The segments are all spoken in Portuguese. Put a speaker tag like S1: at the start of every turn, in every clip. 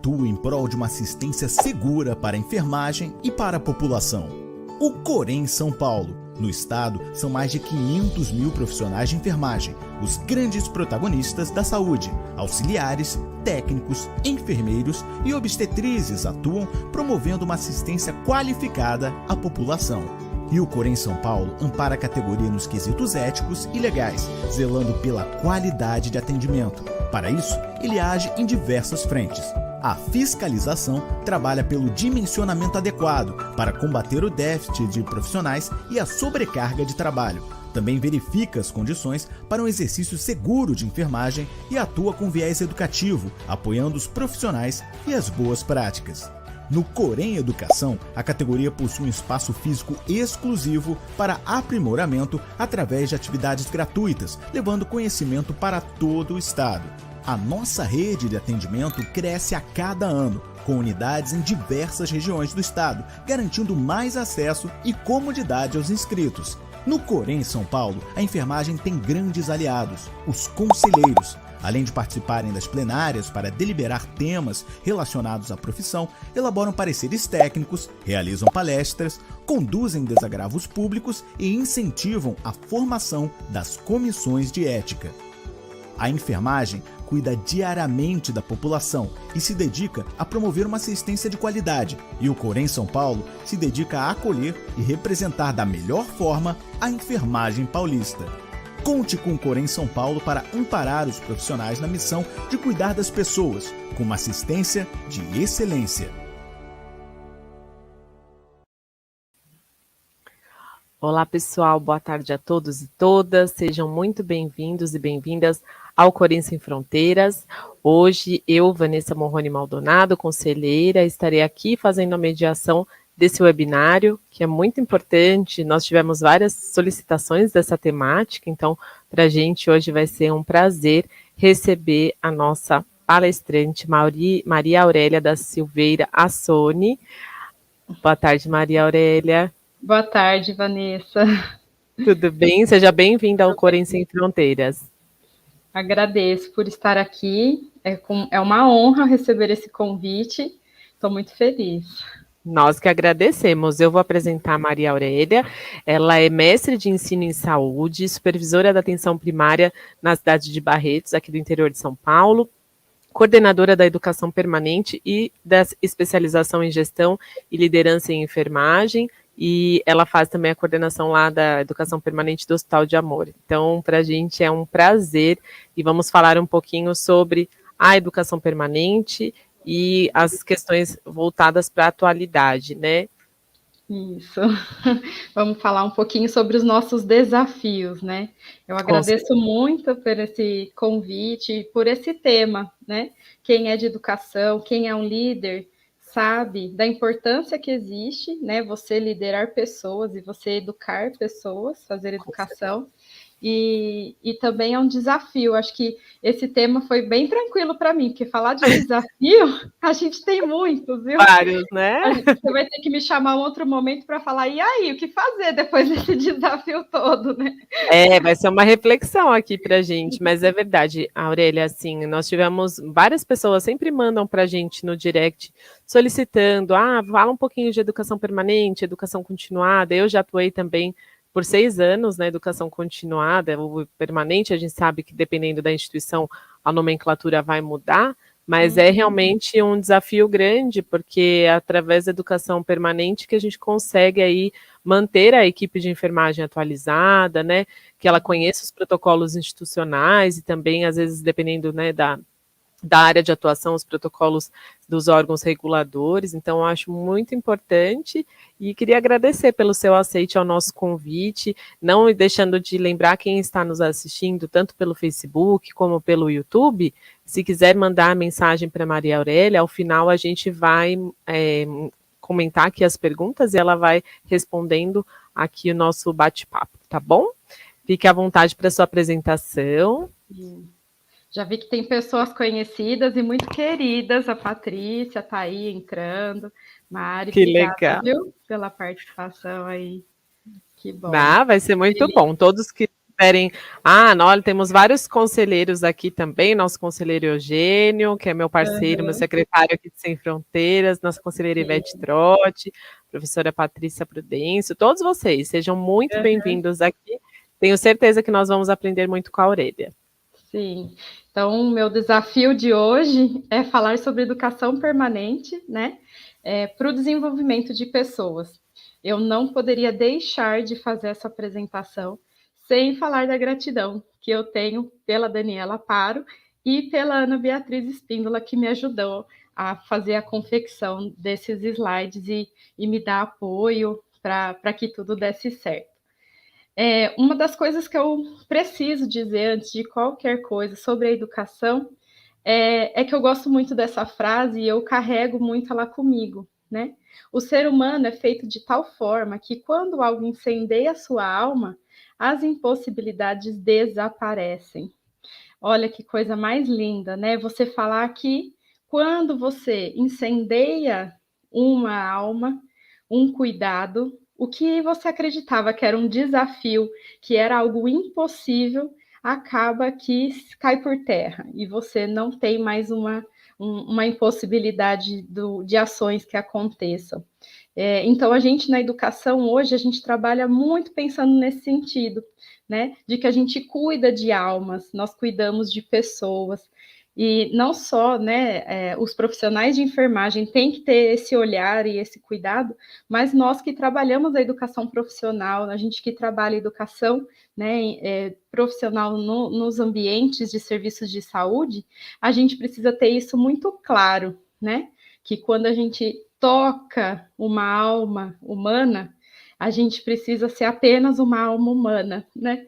S1: atua em prol de uma assistência segura para a enfermagem e para a população. O Corém São Paulo. No estado, são mais de 500 mil profissionais de enfermagem, os grandes protagonistas da saúde. Auxiliares, técnicos, enfermeiros e obstetrizes atuam promovendo uma assistência qualificada à população. E o Corém São Paulo ampara a categoria nos quesitos éticos e legais, zelando pela qualidade de atendimento. Para isso, ele age em diversas frentes. A fiscalização trabalha pelo dimensionamento adequado para combater o déficit de profissionais e a sobrecarga de trabalho. Também verifica as condições para um exercício seguro de enfermagem e atua com viés educativo, apoiando os profissionais e as boas práticas. No Corém Educação, a categoria possui um espaço físico exclusivo para aprimoramento através de atividades gratuitas, levando conhecimento para todo o estado. A nossa rede de atendimento cresce a cada ano, com unidades em diversas regiões do estado, garantindo mais acesso e comodidade aos inscritos. No Corém São Paulo, a enfermagem tem grandes aliados, os conselheiros. Além de participarem das plenárias para deliberar temas relacionados à profissão, elaboram pareceres técnicos, realizam palestras, conduzem desagravos públicos e incentivam a formação das comissões de ética. A enfermagem cuida diariamente da população e se dedica a promover uma assistência de qualidade, e o Corém São Paulo se dedica a acolher e representar da melhor forma a enfermagem paulista. Conte com o Corém São Paulo para amparar os profissionais na missão de cuidar das pessoas, com uma assistência de excelência.
S2: Olá pessoal, boa tarde a todos e todas, sejam muito bem-vindos e bem-vindas ao Corém Sem Fronteiras. Hoje eu, Vanessa Morrone Maldonado, conselheira, estarei aqui fazendo a mediação desse webinário, que é muito importante. Nós tivemos várias solicitações dessa temática, então para a gente hoje vai ser um prazer receber a nossa palestrante Maria Aurélia da Silveira Assone. Boa tarde, Maria Aurélia.
S3: Boa tarde, Vanessa.
S2: Tudo bem? Seja bem-vinda ao Corém Sem Fronteiras.
S3: Agradeço por estar aqui. É uma honra receber esse convite. Estou muito feliz.
S2: Nós que agradecemos. Eu vou apresentar a Maria Aurélia. Ela é mestre de ensino em saúde, supervisora da atenção primária na cidade de Barretos, aqui do interior de São Paulo, coordenadora da educação permanente e da especialização em gestão e liderança em enfermagem, e ela faz também a coordenação lá da educação permanente do Hospital de Amor. Então, para a gente é um prazer, e vamos falar um pouquinho sobre a educação permanente e as questões voltadas para a atualidade, né?
S3: Isso. Vamos falar um pouquinho sobre os nossos desafios, né? Eu agradeço muito por esse convite, por esse tema, né? Quem é de educação, quem é um líder, sabe da importância que existe, né? Você liderar pessoas e você educar pessoas, fazer educação. E também é um desafio. Acho que esse tema foi bem tranquilo para mim, porque falar de desafio, a gente tem muitos, viu?
S2: Vários, né?
S3: Você vai ter que me chamar um outro momento para falar, e aí, o que fazer depois desse desafio todo, né?
S2: Vai ser uma reflexão aqui para a gente, mas é verdade, Aurélia, assim, nós tivemos, várias pessoas sempre mandam para a gente no direct, solicitando, fala um pouquinho de educação permanente, educação continuada. Eu já atuei também por 6 anos na educação continuada, o permanente, a gente sabe que dependendo da instituição, a nomenclatura vai mudar, mas é realmente um desafio grande, porque é através da educação permanente que a gente consegue aí manter a equipe de enfermagem atualizada, né, que ela conheça os protocolos institucionais e também, às vezes, dependendo, né, da área de atuação, os protocolos dos órgãos reguladores. Então, eu acho muito importante e queria agradecer pelo seu aceite ao nosso convite, não deixando de lembrar quem está nos assistindo, tanto pelo Facebook como pelo YouTube, se quiser mandar a mensagem para Maria Aurélia, ao final a gente vai comentar aqui as perguntas e ela vai respondendo aqui o nosso bate-papo, tá bom? Fique à vontade para sua apresentação.
S3: Já vi que tem pessoas conhecidas e muito queridas, a Patrícia está aí entrando, Mari,
S2: que
S3: obrigada,
S2: legal,
S3: viu, pela participação aí, que bom.
S2: Vai ser muito bom, todos que quiserem... olha, temos vários conselheiros aqui também, nosso conselheiro Eugênio, que é meu parceiro, meu secretário aqui de Sem Fronteiras, nossa conselheira Ivete Trotti, professora Patrícia Prudêncio, todos vocês, sejam muito bem-vindos aqui. Tenho certeza que nós vamos aprender muito com a Aurélia.
S3: Sim, então o meu desafio de hoje é falar sobre educação permanente, né, para o desenvolvimento de pessoas. Eu não poderia deixar de fazer essa apresentação sem falar da gratidão que eu tenho pela Daniela Paro e pela Ana Beatriz Espíndola, que me ajudou a fazer a confecção desses slides e me dar apoio para que tudo desse certo. Uma das coisas que eu preciso dizer antes de qualquer coisa sobre a educação é que eu gosto muito dessa frase e eu carrego muito ela comigo, né? O ser humano é feito de tal forma que quando algo incendeia a sua alma, as impossibilidades desaparecem. Olha que coisa mais linda, né? Você falar que quando você incendeia uma alma, um cuidado, o que você acreditava que era um desafio, que era algo impossível, acaba que cai por terra e você não tem mais uma impossibilidade de ações que aconteçam. Então, a gente na educação hoje, a gente trabalha muito pensando nesse sentido, né? De que a gente cuida de almas, nós cuidamos de pessoas. E não só, né, os profissionais de enfermagem têm que ter esse olhar e esse cuidado, mas nós que trabalhamos a educação profissional, a gente que trabalha a educação, né, profissional nos ambientes de serviços de saúde, a gente precisa ter isso muito claro, né? Que quando a gente toca uma alma humana, a gente precisa ser apenas uma alma humana, né?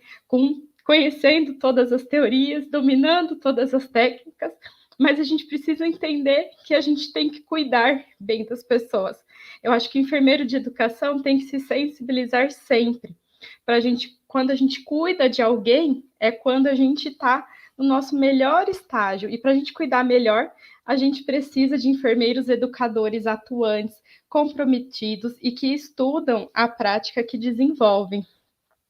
S3: Conhecendo todas as teorias, dominando todas as técnicas, mas a gente precisa entender que a gente tem que cuidar bem das pessoas. Eu acho que o enfermeiro de educação tem que se sensibilizar sempre. Quando a gente cuida de alguém, é quando a gente está no nosso melhor estágio. E para a gente cuidar melhor, a gente precisa de enfermeiros educadores atuantes, comprometidos e que estudam a prática que desenvolvem.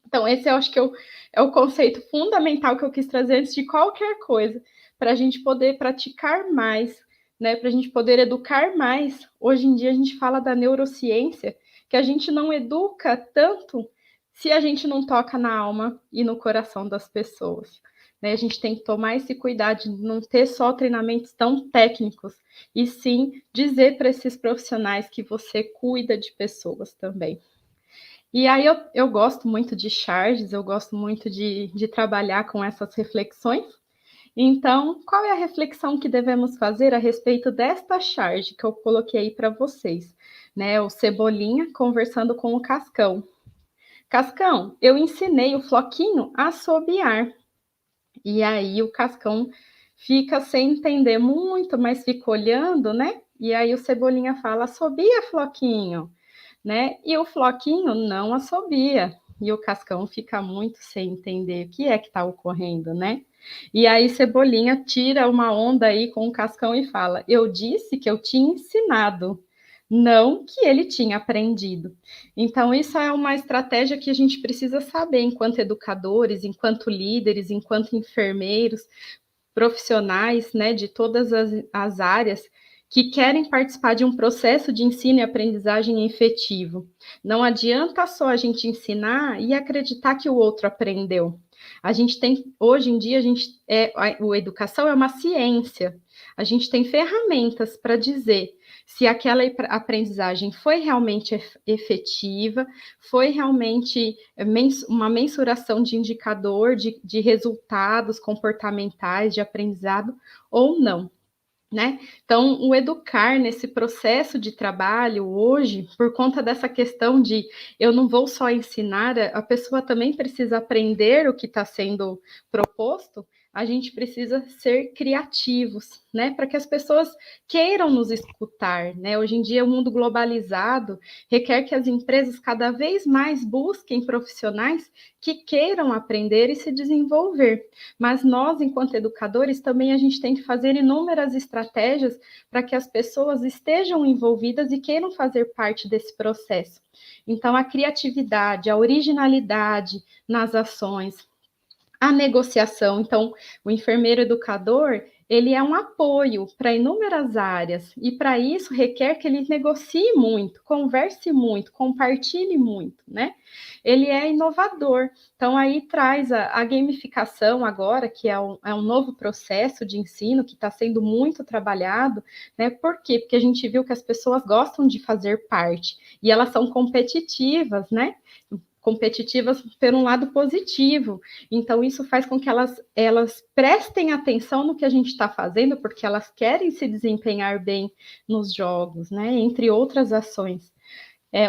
S3: Então, esse eu acho que é o conceito fundamental que eu quis trazer antes de qualquer coisa, para a gente poder praticar mais, né? Para a gente poder educar mais. Hoje em dia a gente fala da neurociência, que a gente não educa tanto se a gente não toca na alma e no coração das pessoas. Né? A gente tem que tomar esse cuidado de não ter só treinamentos tão técnicos, e sim dizer para esses profissionais que você cuida de pessoas também. E aí eu gosto muito de charges, eu gosto muito de trabalhar com essas reflexões. Então, qual é a reflexão que devemos fazer a respeito desta charge que eu coloquei para vocês? Né, o Cebolinha conversando com o Cascão. Cascão, eu ensinei o Floquinho a assobiar. E aí o Cascão fica sem entender muito, mas fica olhando, né? E aí o Cebolinha fala, assobia, Floquinho. Né? E o Floquinho não assobia. E o Cascão fica muito sem entender o que é que está ocorrendo, né? E aí Cebolinha tira uma onda aí com o Cascão e fala, eu disse que eu tinha ensinado, não que ele tinha aprendido. Então, isso é uma estratégia que a gente precisa saber enquanto educadores, enquanto líderes, enquanto enfermeiros, profissionais, né, de todas as áreas, que querem participar de um processo de ensino e aprendizagem efetivo. Não adianta só a gente ensinar e acreditar que o outro aprendeu. A gente tem, hoje em dia, a educação é uma ciência. A gente tem ferramentas para dizer se aquela aprendizagem foi realmente efetiva, foi realmente uma mensuração de indicador, de resultados comportamentais, de aprendizado, ou não. Né? Então, o educar nesse processo de trabalho hoje, por conta dessa questão de eu não vou só ensinar, a pessoa também precisa aprender o que está sendo proposto, a gente precisa ser criativos, né? Para que as pessoas queiram nos escutar, né? Hoje em dia, o mundo globalizado requer que as empresas cada vez mais busquem profissionais que queiram aprender e se desenvolver. Mas nós, enquanto educadores, também a gente tem que fazer inúmeras estratégias para que as pessoas estejam envolvidas e queiram fazer parte desse processo. Então, a criatividade, a originalidade nas ações, a negociação. Então, o enfermeiro educador, ele é um apoio para inúmeras áreas, e para isso requer que ele negocie muito, converse muito, compartilhe muito, né? Ele é inovador. Então, aí traz a gamificação agora, que é um novo processo de ensino que está sendo muito trabalhado, né? Por quê? Porque a gente viu que as pessoas gostam de fazer parte, e elas são competitivas, né? Competitivas por um lado positivo. Então, isso faz com que elas prestem atenção no que a gente está fazendo, porque elas querem se desempenhar bem nos jogos, né? Entre outras ações.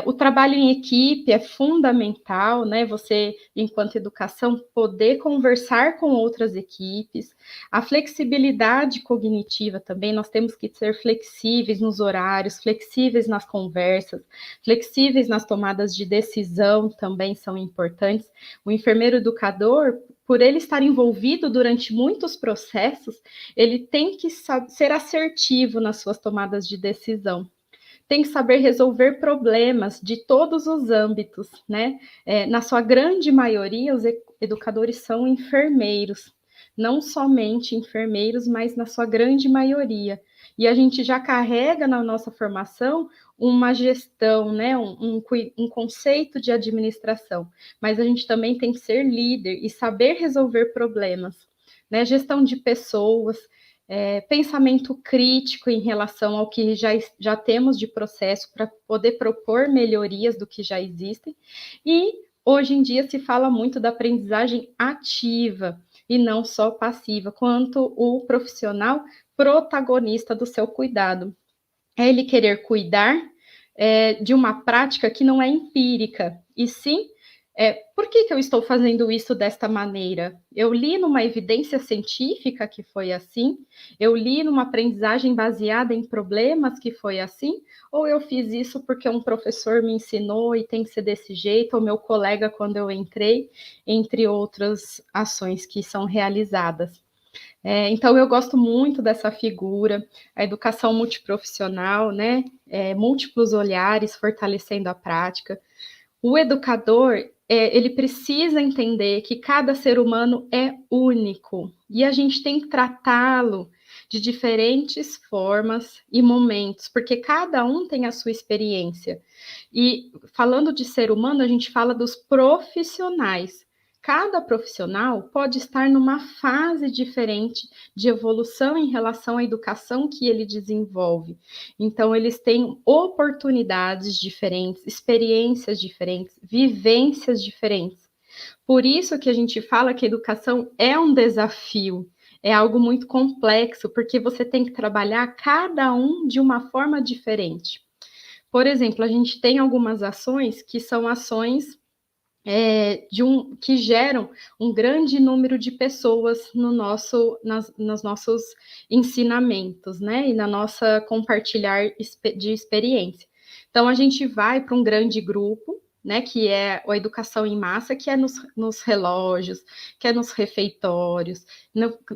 S3: O trabalho em equipe é fundamental, né? Você, enquanto educação, poder conversar com outras equipes. A flexibilidade cognitiva também, nós temos que ser flexíveis nos horários, flexíveis nas conversas, flexíveis nas tomadas de decisão também são importantes. O enfermeiro educador, por ele estar envolvido durante muitos processos, ele tem que ser assertivo nas suas tomadas de decisão. Tem que saber resolver problemas de todos os âmbitos, né? Na sua grande maioria, os educadores são enfermeiros, não somente enfermeiros, mas na sua grande maioria. E a gente já carrega na nossa formação uma gestão, né? Um conceito de administração, mas a gente também tem que ser líder e saber resolver problemas, né? Gestão de pessoas, pensamento crítico em relação ao que já temos de processo para poder propor melhorias do que já existem. E hoje em dia se fala muito da aprendizagem ativa e não só passiva, quanto o profissional protagonista do seu cuidado. É ele querer cuidar de uma prática que não é empírica, e sim por que eu estou fazendo isso desta maneira? Eu li numa evidência científica que foi assim? Eu li numa aprendizagem baseada em problemas que foi assim? Ou eu fiz isso porque um professor me ensinou e tem que ser desse jeito, ou meu colega quando eu entrei, entre outras ações que são realizadas. Então, eu gosto muito dessa figura, a educação multiprofissional, né? Múltiplos olhares, fortalecendo a prática. O educador, ele precisa entender que cada ser humano é único e a gente tem que tratá-lo de diferentes formas e momentos, porque cada um tem a sua experiência. E falando de ser humano, a gente fala dos profissionais. Cada profissional pode estar numa fase diferente de evolução em relação à educação que ele desenvolve. Então, eles têm oportunidades diferentes, experiências diferentes, vivências diferentes. Por isso que a gente fala que a educação é um desafio, é algo muito complexo, porque você tem que trabalhar cada um de uma forma diferente. Por exemplo, a gente tem algumas ações que são ações que geram um grande número de pessoas nos nossos ensinamentos, né? E na nossa compartilhar de experiência. Então, a gente vai para um grande grupo, né? Que é a educação em massa, que é nos relógios, que é nos refeitórios,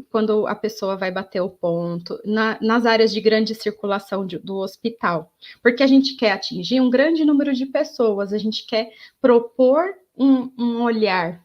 S3: quando a pessoa vai bater o ponto, nas áreas de grande circulação do hospital. Porque a gente quer atingir um grande número de pessoas, a gente quer propor um olhar,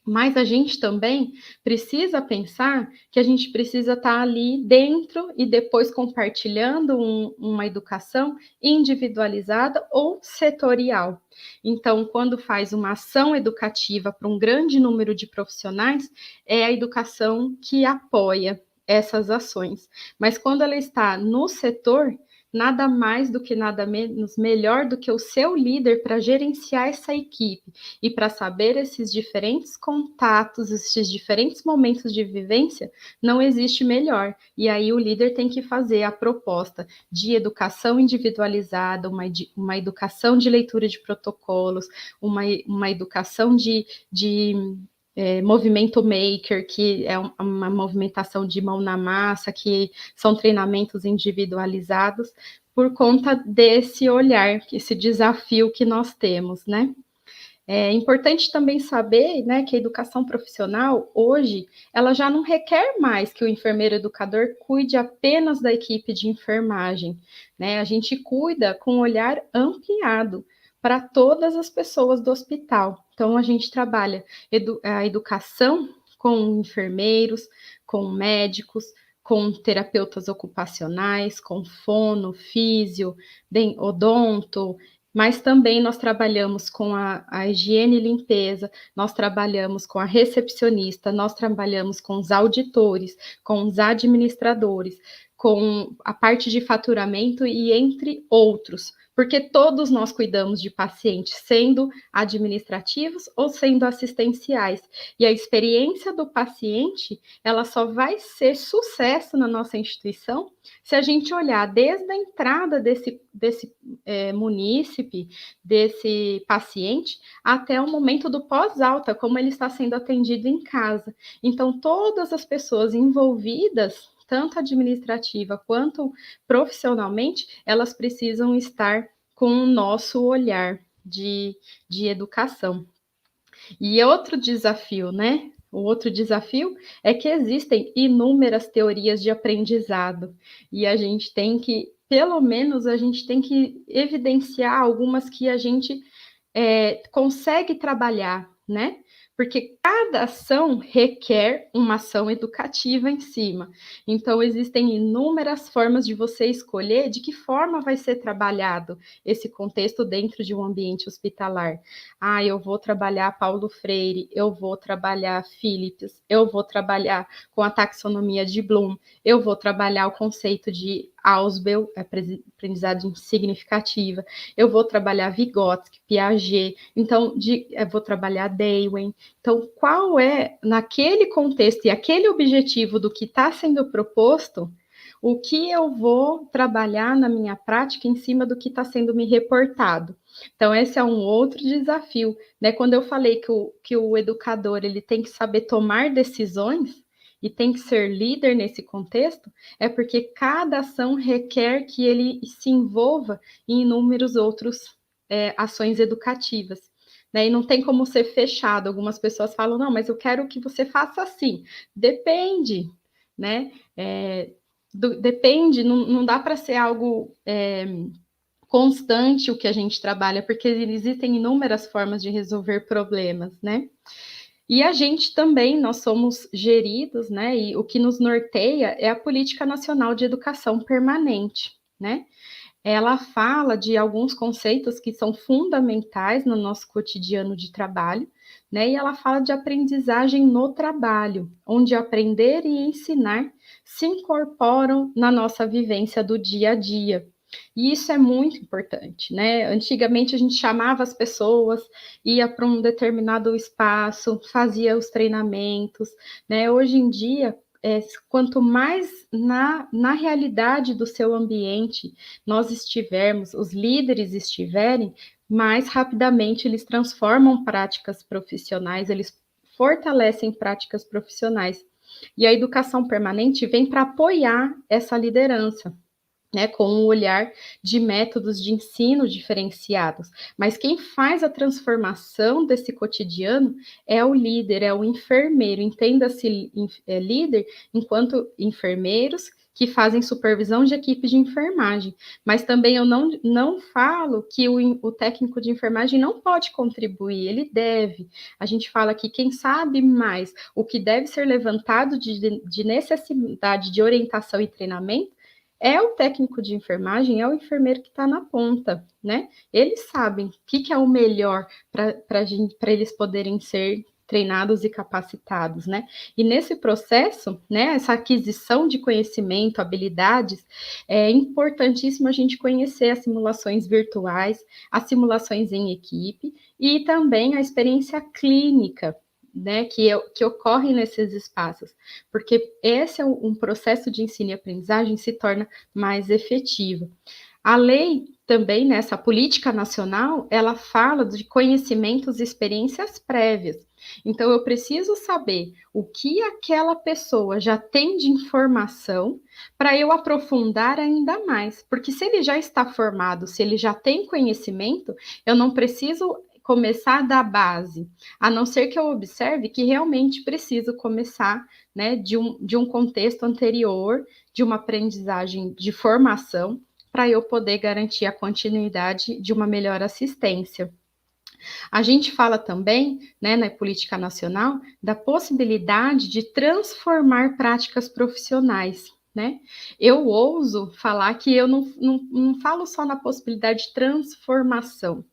S3: mas a gente também precisa pensar que a gente precisa estar ali dentro e depois compartilhando uma educação individualizada ou setorial. Então, quando faz uma ação educativa para um grande número de profissionais, é a educação que apoia essas ações. Mas quando ela está no setor, nada mais do que nada menos melhor do que o seu líder para gerenciar essa equipe e para saber esses diferentes contatos, esses diferentes momentos de vivência, não existe melhor. E aí o líder tem que fazer a proposta de educação individualizada, uma educação de leitura de protocolos, uma educação de movimento maker, que é uma movimentação de mão na massa, que são treinamentos individualizados, por conta desse olhar, esse desafio que nós temos, né? É importante também saber, né, que a educação profissional, hoje, ela já não requer mais que o enfermeiro educador cuide apenas da equipe de enfermagem, né? A gente cuida com um olhar ampliado para todas as pessoas do hospital. Então, a gente trabalha a educação com enfermeiros, com médicos, com terapeutas ocupacionais, com fono, físio, odonto, mas também nós trabalhamos com a higiene e limpeza, nós trabalhamos com a recepcionista, nós trabalhamos com os auditores, com os administradores, com a parte de faturamento e entre outros, porque todos nós cuidamos de pacientes, sendo administrativos ou sendo assistenciais. E a experiência do paciente, ela só vai ser sucesso na nossa instituição se a gente olhar desde a entrada desse munícipe, desse paciente, até o momento do pós-alta, como ele está sendo atendido em casa. Então, todas as pessoas envolvidas, tanto administrativa quanto profissionalmente, elas precisam estar com o nosso olhar de educação. E outro desafio, né? O outro desafio é que existem inúmeras teorias de aprendizado e a gente tem que, pelo menos, a gente tem que evidenciar algumas que a gente consegue trabalhar, né? Porque cada ação requer uma ação educativa em cima. Então, existem inúmeras formas de você escolher de que forma vai ser trabalhado esse contexto dentro de um ambiente hospitalar. Ah, eu vou trabalhar Paulo Freire, eu vou trabalhar Phillips, eu vou trabalhar com a taxonomia de Bloom, eu vou trabalhar o conceito de Ausubel, aprendizagem significativa, eu vou trabalhar Vygotsky, Piaget, então eu vou trabalhar Dewey. Então, qual é, naquele contexto e aquele objetivo do que está sendo proposto, o que eu vou trabalhar na minha prática em cima do que está sendo me reportado? Então, esse é um outro desafio, né? Quando eu falei que o educador ele tem que saber tomar decisões, e tem que ser líder nesse contexto, é porque cada ação requer que ele se envolva em inúmeros outros ações educativas. Né? E não tem como ser fechado. Algumas pessoas falam, não, mas eu quero que você faça assim. Depende, né? Depende, não dá para ser algo constante o que a gente trabalha, porque existem inúmeras formas de resolver problemas, né? E a gente também, nós somos geridos, né? E o que nos norteia é a Política Nacional de Educação Permanente, né? Ela fala de alguns conceitos que são fundamentais no nosso cotidiano de trabalho, né? E ela fala de aprendizagem no trabalho, onde aprender e ensinar se incorporam na nossa vivência do dia a dia. E isso é muito importante, né? Antigamente a gente chamava as pessoas, ia para um determinado espaço, fazia os treinamentos, né? Hoje em dia, quanto mais na realidade do seu ambiente nós estivermos, os líderes estiverem, mais rapidamente eles transformam práticas profissionais, eles fortalecem práticas profissionais. E a educação permanente vem para apoiar essa liderança, né, com um olhar de métodos de ensino diferenciados. Mas quem faz a transformação desse cotidiano é o líder, é o enfermeiro. Entenda-se líder enquanto enfermeiros que fazem supervisão de equipe de enfermagem. Mas também eu não falo que o técnico de enfermagem não pode contribuir, ele deve. A gente fala que quem sabe mais o que deve ser levantado de necessidade de orientação e treinamento é o técnico de enfermagem, é o enfermeiro que está na ponta, né? Eles sabem o que é o melhor para eles poderem ser treinados e capacitados, né? E nesse processo, né, essa aquisição de conhecimento, habilidades, é importantíssimo a gente conhecer as simulações virtuais, as simulações em equipe e também a experiência clínica, né, que ocorrem nesses espaços, porque esse é um processo de ensino e aprendizagem se torna mais efetivo. A lei também, nessa política nacional, ela fala de conhecimentos e experiências prévias. Então, eu preciso saber o que aquela pessoa já tem de informação para eu aprofundar ainda mais. Porque se ele já está formado, se ele já tem conhecimento, eu não preciso começar da base, a não ser que eu observe que realmente preciso começar, né, de um contexto anterior, de uma aprendizagem de formação, para eu poder garantir a continuidade de uma melhor assistência. A gente fala também, né, na política nacional, da possibilidade de transformar práticas profissionais, né? Eu ouso falar que eu não falo só na possibilidade de transformação.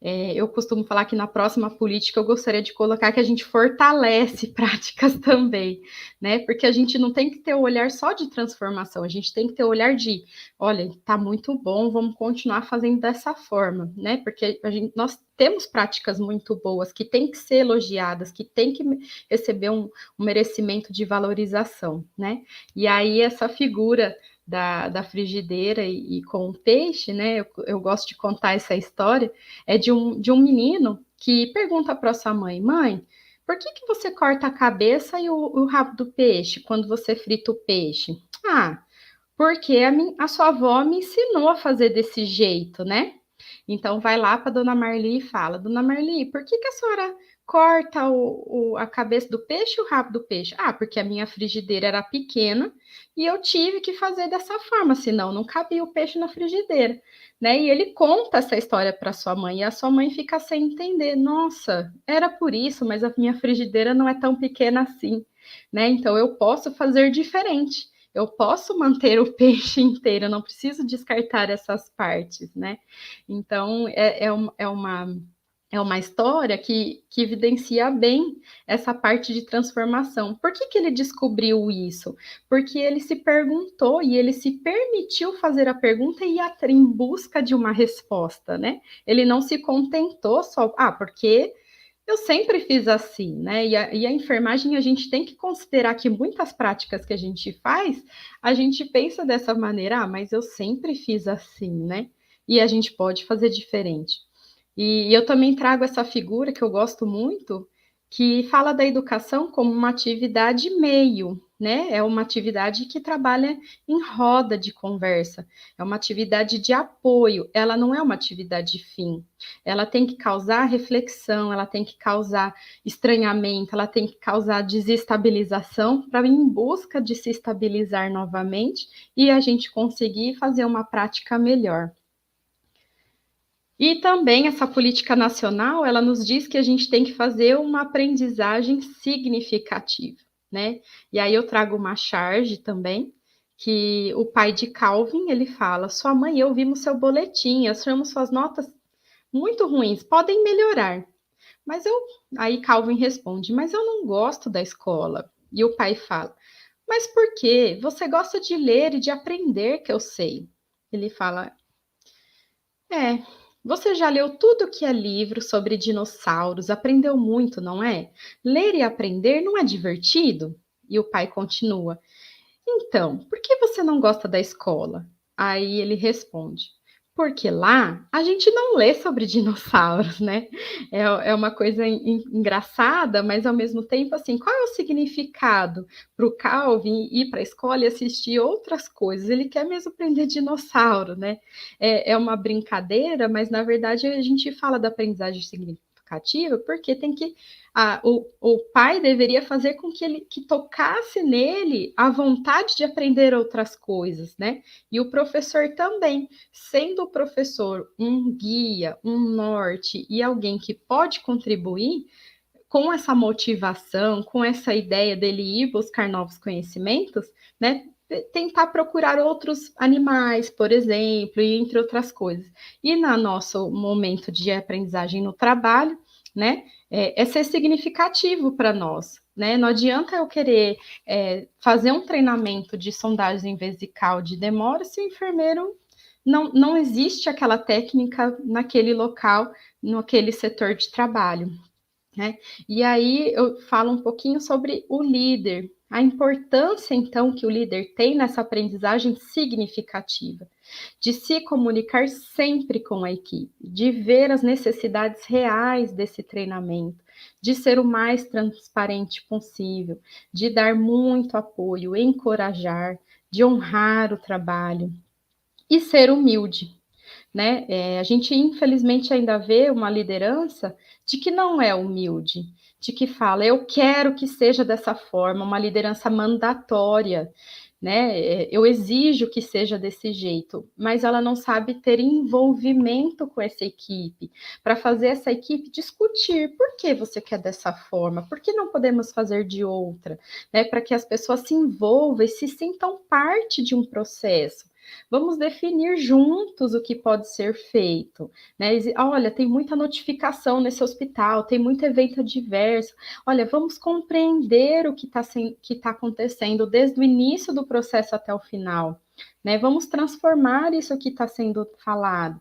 S3: Eu costumo falar que na próxima política eu gostaria de colocar que a gente fortalece práticas também, né? Porque a gente não tem que ter o olhar só de transformação, a gente tem que ter o olhar de, olha, tá muito bom, vamos continuar fazendo dessa forma, né? Porque nós temos práticas muito boas que têm que ser elogiadas, que têm que receber um merecimento de valorização, né? E aí essa figura da frigideira e com o peixe, né? Eu gosto de contar essa história, é de um menino que pergunta para sua mãe, mãe, por que você corta a cabeça e o rabo do peixe quando você frita o peixe? Ah, porque a sua avó me ensinou a fazer desse jeito, né? Então vai lá para Dona Marli e fala, Dona Marli, por que a senhora corta a cabeça do peixe e o rabo do peixe? Ah, porque a minha frigideira era pequena e eu tive que fazer dessa forma, senão não cabia o peixe na frigideira, né? E ele conta essa história para sua mãe e a sua mãe fica sem entender. Nossa, era por isso, mas a minha frigideira não é tão pequena assim, né? Então eu posso fazer diferente. Eu posso manter o peixe inteiro, eu não preciso descartar essas partes, né? Então, é uma história que evidencia bem essa parte de transformação. Por que ele descobriu isso? Porque ele se perguntou e ele se permitiu fazer a pergunta e ir em busca de uma resposta, né? Ele não se contentou só, porque eu sempre fiz assim, né? E a enfermagem, a gente tem que considerar que muitas práticas que a gente faz, a gente pensa dessa maneira, mas eu sempre fiz assim, né? E a gente pode fazer diferente. E eu também trago essa figura que eu gosto muito, que fala da educação como uma atividade meio, né? É uma atividade que trabalha em roda de conversa, é uma atividade de apoio, ela não é uma atividade fim. Ela tem que causar reflexão, ela tem que causar estranhamento, ela tem que causar desestabilização para ir em busca de se estabilizar novamente e a gente conseguir fazer uma prática melhor. E também essa política nacional, ela nos diz que a gente tem que fazer uma aprendizagem significativa, né? E aí eu trago uma charge também, que o pai de Calvin, ele fala, sua mãe e eu vimos seu boletim, achamos suas notas muito ruins, podem melhorar. Aí Calvin responde, mas eu não gosto da escola. E o pai fala, mas por quê? Você gosta de ler e de aprender, que eu sei. Ele fala, você já leu tudo que é livro sobre dinossauros, aprendeu muito, não é? Ler e aprender não é divertido? E o pai continua, então, por que você não gosta da escola? Aí ele responde, porque lá a gente não lê sobre dinossauros, né? É uma coisa engraçada, mas ao mesmo tempo, assim, qual é o significado para o Calvin ir para a escola e assistir outras coisas? Ele quer mesmo aprender dinossauro, né? É uma brincadeira, mas na verdade a gente fala da aprendizagem significativa porque tem que o pai deveria fazer com que tocasse nele a vontade de aprender outras coisas, né? E o professor também, sendo o professor um guia, um norte e alguém que pode contribuir com essa motivação, com essa ideia dele ir buscar novos conhecimentos, né? Tentar procurar outros animais, por exemplo, e entre outras coisas. E no nosso momento de aprendizagem no trabalho, né? É ser significativo para nós, né? Não adianta eu querer fazer um treinamento de sondagem vesical de demora se o enfermeiro não existe aquela técnica naquele local, naquele setor de trabalho, né? E aí eu falo um pouquinho sobre o líder, a importância, então, que o líder tem nessa aprendizagem significativa, de se comunicar sempre com a equipe, de ver as necessidades reais desse treinamento, de ser o mais transparente possível, de dar muito apoio, encorajar, de honrar o trabalho e ser humilde, né? A gente, infelizmente, ainda vê uma liderança de que não é humilde, de que fala, eu quero que seja dessa forma, uma liderança mandatória, né? Eu exijo que seja desse jeito, mas ela não sabe ter envolvimento com essa equipe, para fazer essa equipe discutir por que você quer dessa forma, por que não podemos fazer de outra, né? Para que as pessoas se envolvam e se sintam parte de um processo. Vamos definir juntos o que pode ser feito, né? Olha, tem muita notificação nesse hospital, tem muito evento diverso. Olha, vamos compreender o que está acontecendo desde o início do processo até o final, né? Vamos transformar isso que está sendo falado.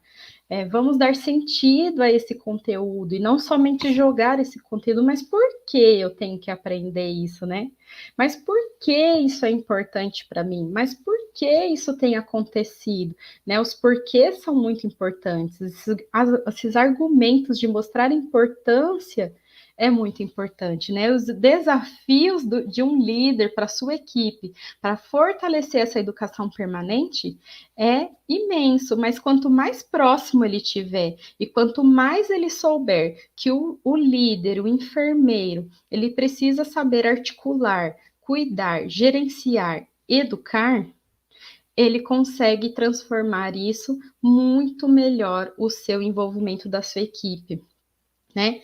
S3: Vamos dar sentido a esse conteúdo e não somente jogar esse conteúdo, mas por que eu tenho que aprender isso, né? Mas por que isso é importante para mim? Mas por que isso tem acontecido? Né? Os porquês são muito importantes. Esses argumentos de mostrar importância é muito importante, né? Os desafios de um líder para a sua equipe, para fortalecer essa educação permanente, é imenso, mas quanto mais próximo ele tiver e quanto mais ele souber que o líder, o enfermeiro, ele precisa saber articular, cuidar, gerenciar, educar, ele consegue transformar isso muito melhor, o seu envolvimento da sua equipe, né?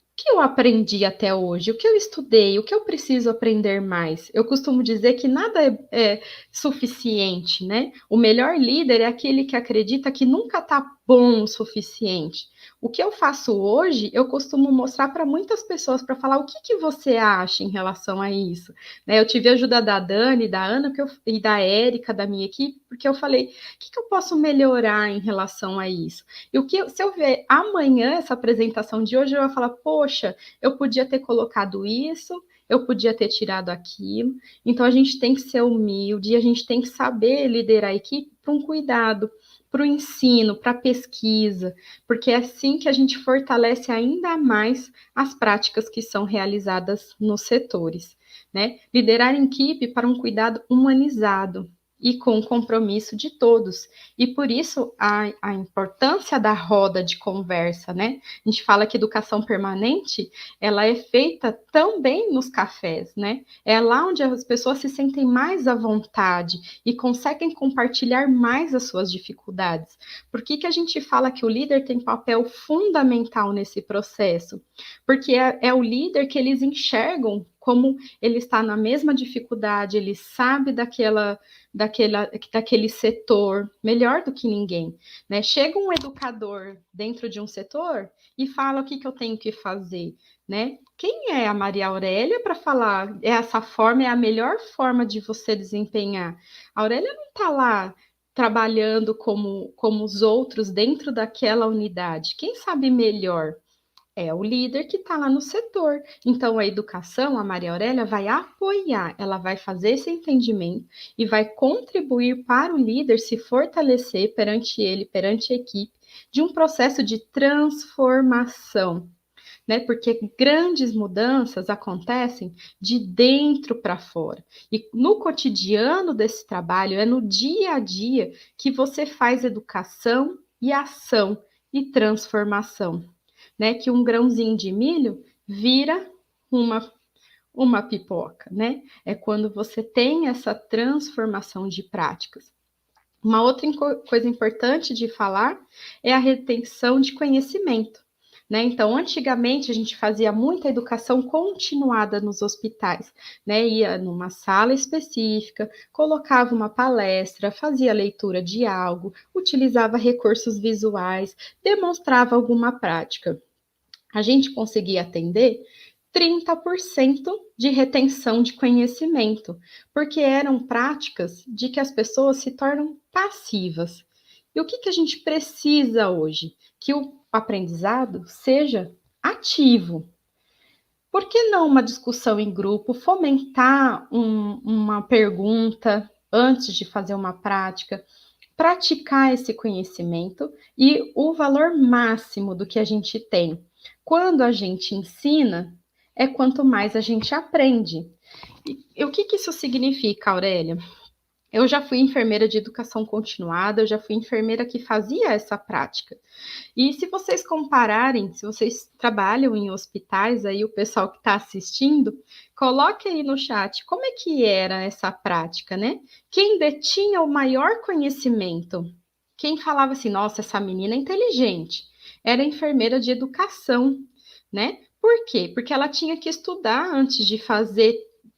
S3: O que eu aprendi até hoje? O que eu estudei? O que eu preciso aprender mais? Eu costumo dizer que nada é suficiente, né? O melhor líder é aquele que acredita que nunca está bom o suficiente. O que eu faço hoje, eu costumo mostrar para muitas pessoas para falar o que você acha em relação a isso. Né? Eu tive a ajuda da Dani, da Ana e da Érica, da minha equipe, porque eu falei, o que eu posso melhorar em relação a isso? E se eu ver amanhã essa apresentação de hoje, eu vou falar, poxa, eu podia ter colocado isso, eu podia ter tirado aquilo. Então, a gente tem que ser humilde, a gente tem que saber liderar a equipe para um cuidado, para o ensino, para a pesquisa, porque é assim que a gente fortalece ainda mais as práticas que são realizadas nos setores, né? Liderar em equipe para um cuidado humanizado e com o compromisso de todos. E por isso a importância da roda de conversa, né? A gente fala que educação permanente, ela é feita também nos cafés, né? É lá onde as pessoas se sentem mais à vontade e conseguem compartilhar mais as suas dificuldades. Por que a gente fala que o líder tem papel fundamental nesse processo? Porque é o líder que eles enxergam como ele está na mesma dificuldade, ele sabe daquele setor melhor do que ninguém, né? Chega um educador dentro de um setor e fala o que eu tenho que fazer, né? Quem é a Maria Aurélia para falar essa forma é a melhor forma de você desempenhar? A Aurélia não está lá trabalhando como os outros dentro daquela unidade. Quem sabe melhor? É o líder que está lá no setor. Então, a educação, a Maria Aurélia vai apoiar, ela vai fazer esse entendimento e vai contribuir para o líder se fortalecer perante ele, perante a equipe, de um processo de transformação, né? Porque grandes mudanças acontecem de dentro para fora. E no cotidiano desse trabalho, é no dia a dia que você faz educação e ação e transformação. Né, que um grãozinho de milho vira uma pipoca, né? É quando você tem essa transformação de práticas. Uma outra coisa importante de falar é a retenção de conhecimento. Né? Então, antigamente, a gente fazia muita educação continuada nos hospitais, né? Ia numa sala específica, colocava uma palestra, fazia leitura de algo, utilizava recursos visuais, demonstrava alguma prática. A gente conseguia atender 30% de retenção de conhecimento, porque eram práticas de que as pessoas se tornam passivas. E o que a gente precisa hoje? Que o aprendizado seja ativo. Por que não uma discussão em grupo, fomentar uma pergunta antes de fazer uma prática, praticar esse conhecimento e o valor máximo do que a gente tem? Quando a gente ensina, é quanto mais a gente aprende. E o que isso significa, Aurélia? Eu já fui enfermeira de educação continuada, eu já fui enfermeira que fazia essa prática. E se vocês compararem, se vocês trabalham em hospitais, aí o pessoal que está assistindo, coloque aí no chat como é que era essa prática, né? Quem detinha o maior conhecimento? Quem falava assim, nossa, essa menina é inteligente, era enfermeira de educação, né? Por quê? Porque ela tinha que estudar antes de fazer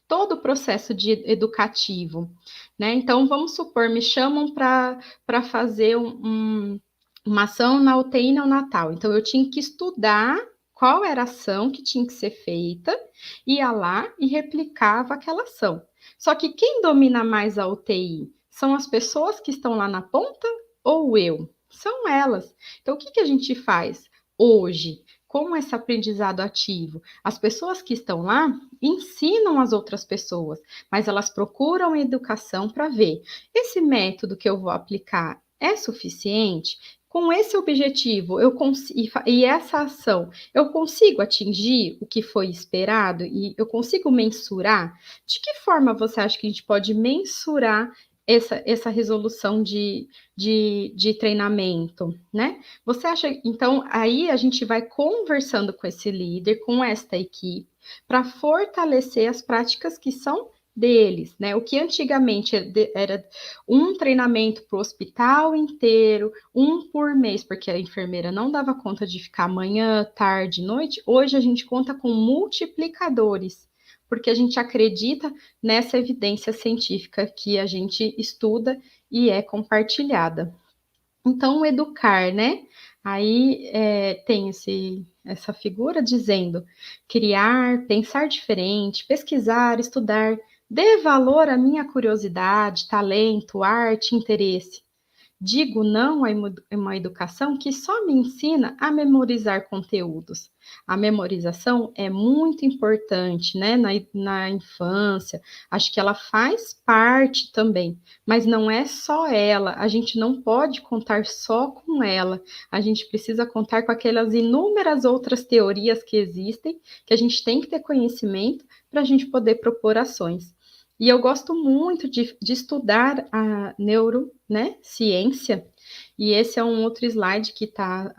S3: todo o processo educativo, né? Então, vamos supor, me chamam para fazer uma ação na UTI neonatal. Então, eu tinha que estudar qual era a ação que tinha que ser feita, ia lá e replicava aquela ação. Só que quem domina mais a UTI? São as pessoas que estão lá na ponta ou eu? São elas. Então, o que a gente faz hoje com esse aprendizado ativo? As pessoas que estão lá ensinam as outras pessoas, mas elas procuram educação para ver, esse método que eu vou aplicar é suficiente? Com esse objetivo, e essa ação, eu consigo atingir o que foi esperado e eu consigo mensurar? De que forma você acha que a gente pode mensurar essa resolução de treinamento, né? Você acha, então, aí a gente vai conversando com esse líder, com esta equipe, para fortalecer as práticas que são deles, né? O que antigamente era um treinamento para o hospital inteiro, um por mês, porque a enfermeira não dava conta de ficar manhã, tarde, noite, hoje a gente conta com multiplicadores, porque a gente acredita nessa evidência científica que a gente estuda e é compartilhada. Então, o educar, né? Aí tem essa figura dizendo criar, pensar diferente, pesquisar, estudar, dê valor à minha curiosidade, talento, arte, interesse. Digo não a uma educação que só me ensina a memorizar conteúdos. A memorização é muito importante, né, na infância. Acho que ela faz parte também, mas não é só ela. A gente não pode contar só com ela. A gente precisa contar com aquelas inúmeras outras teorias que existem, que a gente tem que ter conhecimento para a gente poder propor ações. E eu gosto muito de estudar a neurociência, e esse é um outro slide que está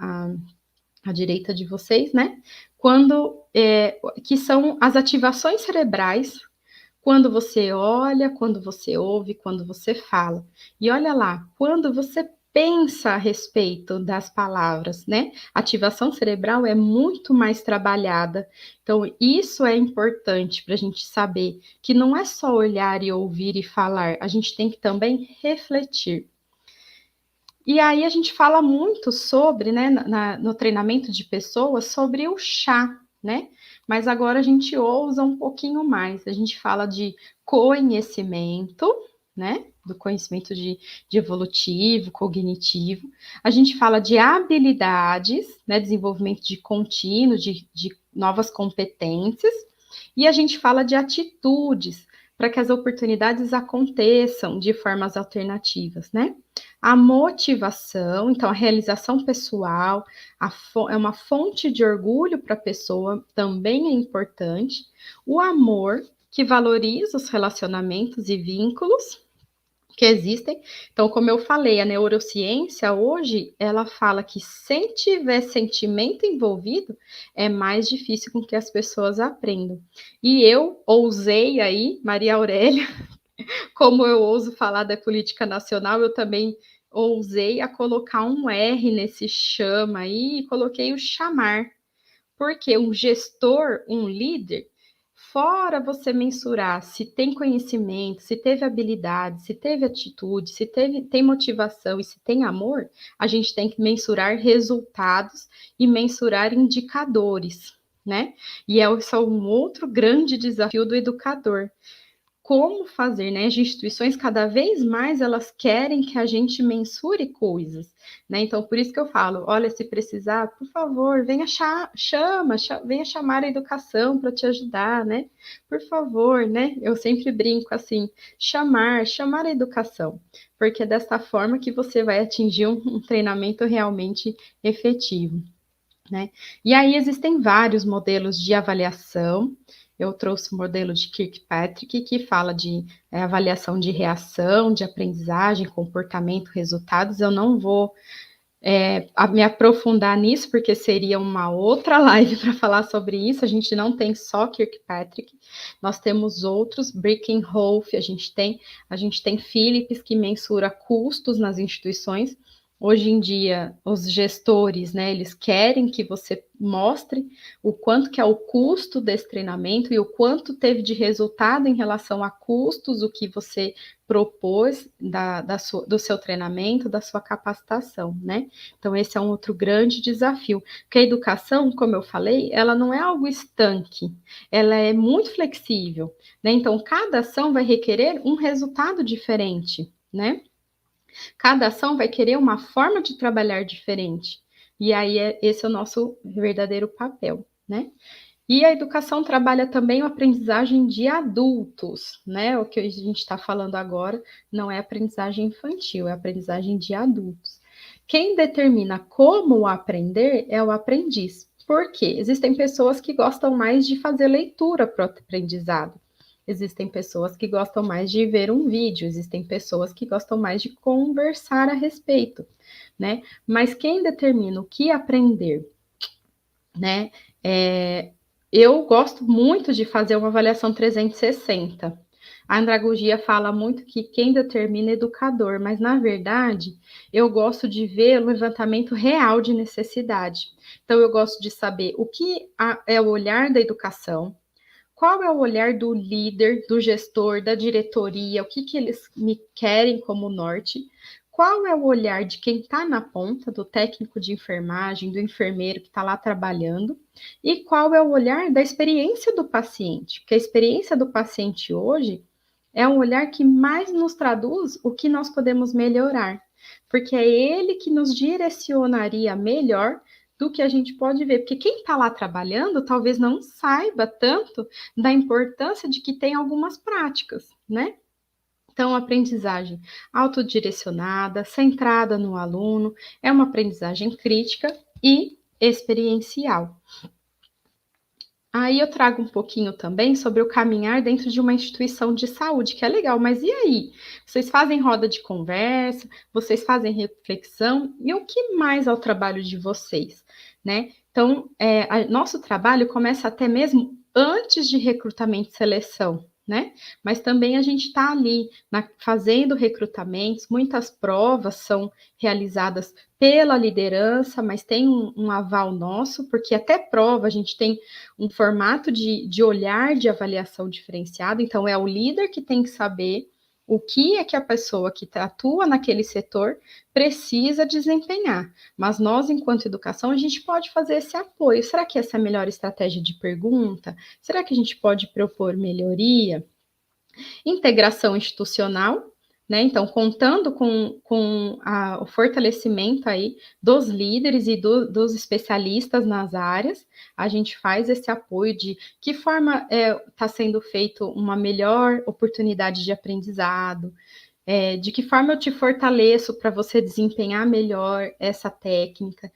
S3: à direita de vocês, né? Que são as ativações cerebrais, quando você olha, quando você ouve, quando você fala. E olha lá, quando você pensa a respeito das palavras, né? A ativação cerebral é muito mais trabalhada. Então, isso é importante para a gente saber que não é só olhar e ouvir e falar, a gente tem que também refletir. E aí a gente fala muito sobre, né, no treinamento de pessoas, sobre o chá, né? Mas agora a gente ousa um pouquinho mais. A gente fala de conhecimento, né? Do conhecimento de evolutivo, cognitivo. A gente fala de habilidades, né? Desenvolvimento de contínuo, de novas competências. E a gente fala de atitudes, para que as oportunidades aconteçam de formas alternativas, né? A motivação, então a realização pessoal, é uma fonte de orgulho para a pessoa, também é importante. O amor, que valoriza os relacionamentos e vínculos que existem. Então, como eu falei, a neurociência hoje, ela fala que sem tiver sentimento envolvido, é mais difícil com que as pessoas aprendam. E eu ousei aí, Maria Aurélia, como eu ouso falar da política nacional, eu também ousei a colocar um R nesse chama aí e coloquei o chamar. Porque um gestor, um líder, fora você mensurar se tem conhecimento, se teve habilidade, se teve atitude, se tem motivação e se tem amor, a gente tem que mensurar resultados e mensurar indicadores, né? E esse é um outro grande desafio do educador. Como fazer, né? As instituições cada vez mais elas querem que a gente mensure coisas, né? Então, por isso que eu falo, olha, se precisar, por favor, venha venha chamar a educação para te ajudar, né? Por favor, né? Eu sempre brinco assim, chamar a educação, porque é dessa forma que você vai atingir um treinamento realmente efetivo, né? E aí existem vários modelos de avaliação. eu trouxe o modelo de Kirkpatrick, que fala de avaliação de reação, de aprendizagem, comportamento, resultados. Eu não vou me aprofundar nisso, porque seria uma outra live para falar sobre isso. A gente não tem só Kirkpatrick, nós temos outros, Birkenhoff, a gente tem Phillips, que mensura custos nas instituições. Hoje em dia, os gestores, né, eles querem que você mostre o quanto que é o custo desse treinamento e o quanto teve de resultado em relação a custos, o que você propôs do seu treinamento, da sua capacitação, né? Então, esse é um outro grande desafio. Porque a educação, como eu falei, ela não é algo estanque, ela é muito flexível, né? Então, cada ação vai requerer um resultado diferente, né? Cada ação vai querer uma forma de trabalhar diferente. E aí, esse é o nosso verdadeiro papel, né? E a educação trabalha também a aprendizagem de adultos, né? O que a gente está falando agora não é aprendizagem infantil, é aprendizagem de adultos. Quem determina como aprender é o aprendiz. Por quê? Existem pessoas que gostam mais de fazer leitura para o aprendizado. Existem pessoas que gostam mais de ver um vídeo, existem pessoas que gostam mais de conversar a respeito, né? Mas quem determina o que aprender, né? Eu gosto muito de fazer uma avaliação 360. A andragogia fala muito que quem determina é educador, mas na verdade eu gosto de ver o levantamento real de necessidade. Então eu gosto de saber o que é o olhar da educação, qual é o olhar do líder, do gestor, da diretoria, o que eles me querem como norte, qual é o olhar de quem está na ponta, do técnico de enfermagem, do enfermeiro que está lá trabalhando, e qual é o olhar da experiência do paciente, porque a experiência do paciente hoje é um olhar que mais nos traduz o que nós podemos melhorar, porque é ele que nos direcionaria melhor do que a gente pode ver, porque quem está lá trabalhando talvez não saiba tanto da importância de que tem algumas práticas, né? Então, aprendizagem autodirecionada, centrada no aluno, é uma aprendizagem crítica e experiencial. Aí eu trago um pouquinho também sobre o caminhar dentro de uma instituição de saúde, que é legal, mas e aí? Vocês fazem roda de conversa, vocês fazem reflexão, e o que mais é o trabalho de vocês, né? Então, nosso trabalho começa até mesmo antes de recrutamento e seleção, né? Mas também a gente está ali fazendo recrutamentos, muitas provas são realizadas pela liderança, mas tem um aval nosso, porque até prova a gente tem um formato de olhar de avaliação diferenciado, então é o líder que tem que saber o que é que a pessoa que atua naquele setor precisa desempenhar. Mas nós, enquanto educação, a gente pode fazer esse apoio. Será que essa é a melhor estratégia de pergunta? Será que a gente pode propor melhoria? Integração institucional, né? Então, contando com o fortalecimento aí dos líderes e dos especialistas nas áreas, a gente faz esse apoio de que forma está sendo feito uma melhor oportunidade de aprendizado, de que forma eu te fortaleço para você desempenhar melhor essa técnica,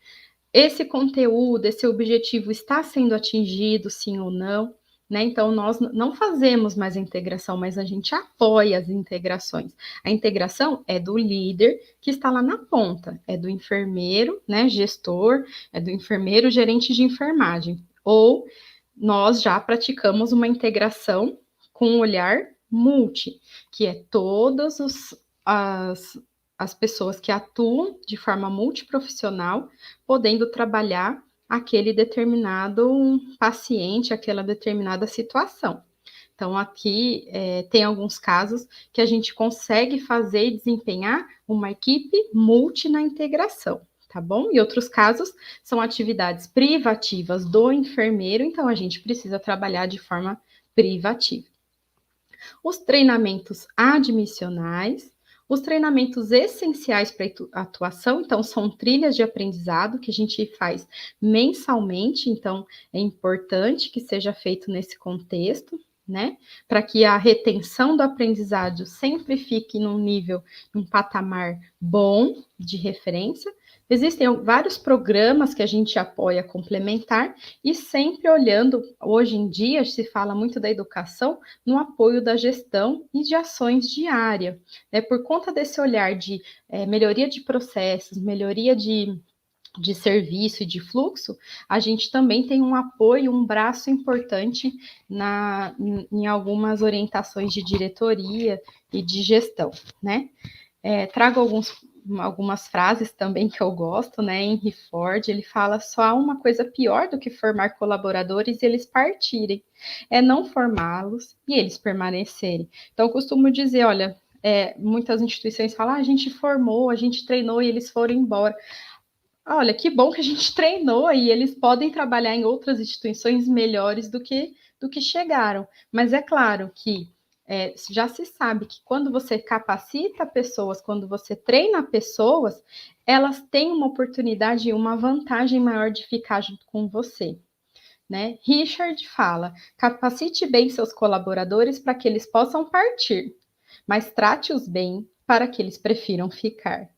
S3: esse conteúdo, esse objetivo está sendo atingido, sim ou não, né? Então, nós não fazemos mais a integração, mas a gente apoia as integrações. A integração é do líder que está lá na ponta, é do enfermeiro, né, gestor, é do enfermeiro gerente de enfermagem. Ou nós já praticamos uma integração com um olhar multi, que é todas as pessoas que atuam de forma multiprofissional, podendo trabalhar aquele determinado paciente, aquela determinada situação. Então, aqui tem alguns casos que a gente consegue fazer e desempenhar uma equipe multi na integração, tá bom? E outros casos são atividades privativas do enfermeiro, então a gente precisa trabalhar de forma privativa. Os treinamentos admissionais, os treinamentos essenciais para a atuação, então, são trilhas de aprendizado que a gente faz mensalmente, então, é importante que seja feito nesse contexto, né? Para que a retenção do aprendizado sempre fique num nível, num patamar bom de referência. Existem vários programas que a gente apoia complementar e sempre olhando, hoje em dia se fala muito da educação no apoio da gestão e de ações diárias, né? Por conta desse olhar de melhoria de processos, melhoria de serviço e de fluxo, a gente também tem um apoio, um braço importante em algumas orientações de diretoria e de gestão, né? Trago algumas frases também que eu gosto, né? Henry Ford, ele fala: só há uma coisa pior do que formar colaboradores e eles partirem, é não formá-los e eles permanecerem. Então, eu costumo dizer, olha, muitas instituições falam, a gente formou, a gente treinou e eles foram embora. Olha, que bom que a gente treinou e eles podem trabalhar em outras instituições melhores do que chegaram. Mas é claro que já se sabe que quando você capacita pessoas, quando você treina pessoas, elas têm uma oportunidade e uma vantagem maior de ficar junto com você, né? Richard fala: capacite bem seus colaboradores para que eles possam partir, mas trate-os bem para que eles prefiram ficar.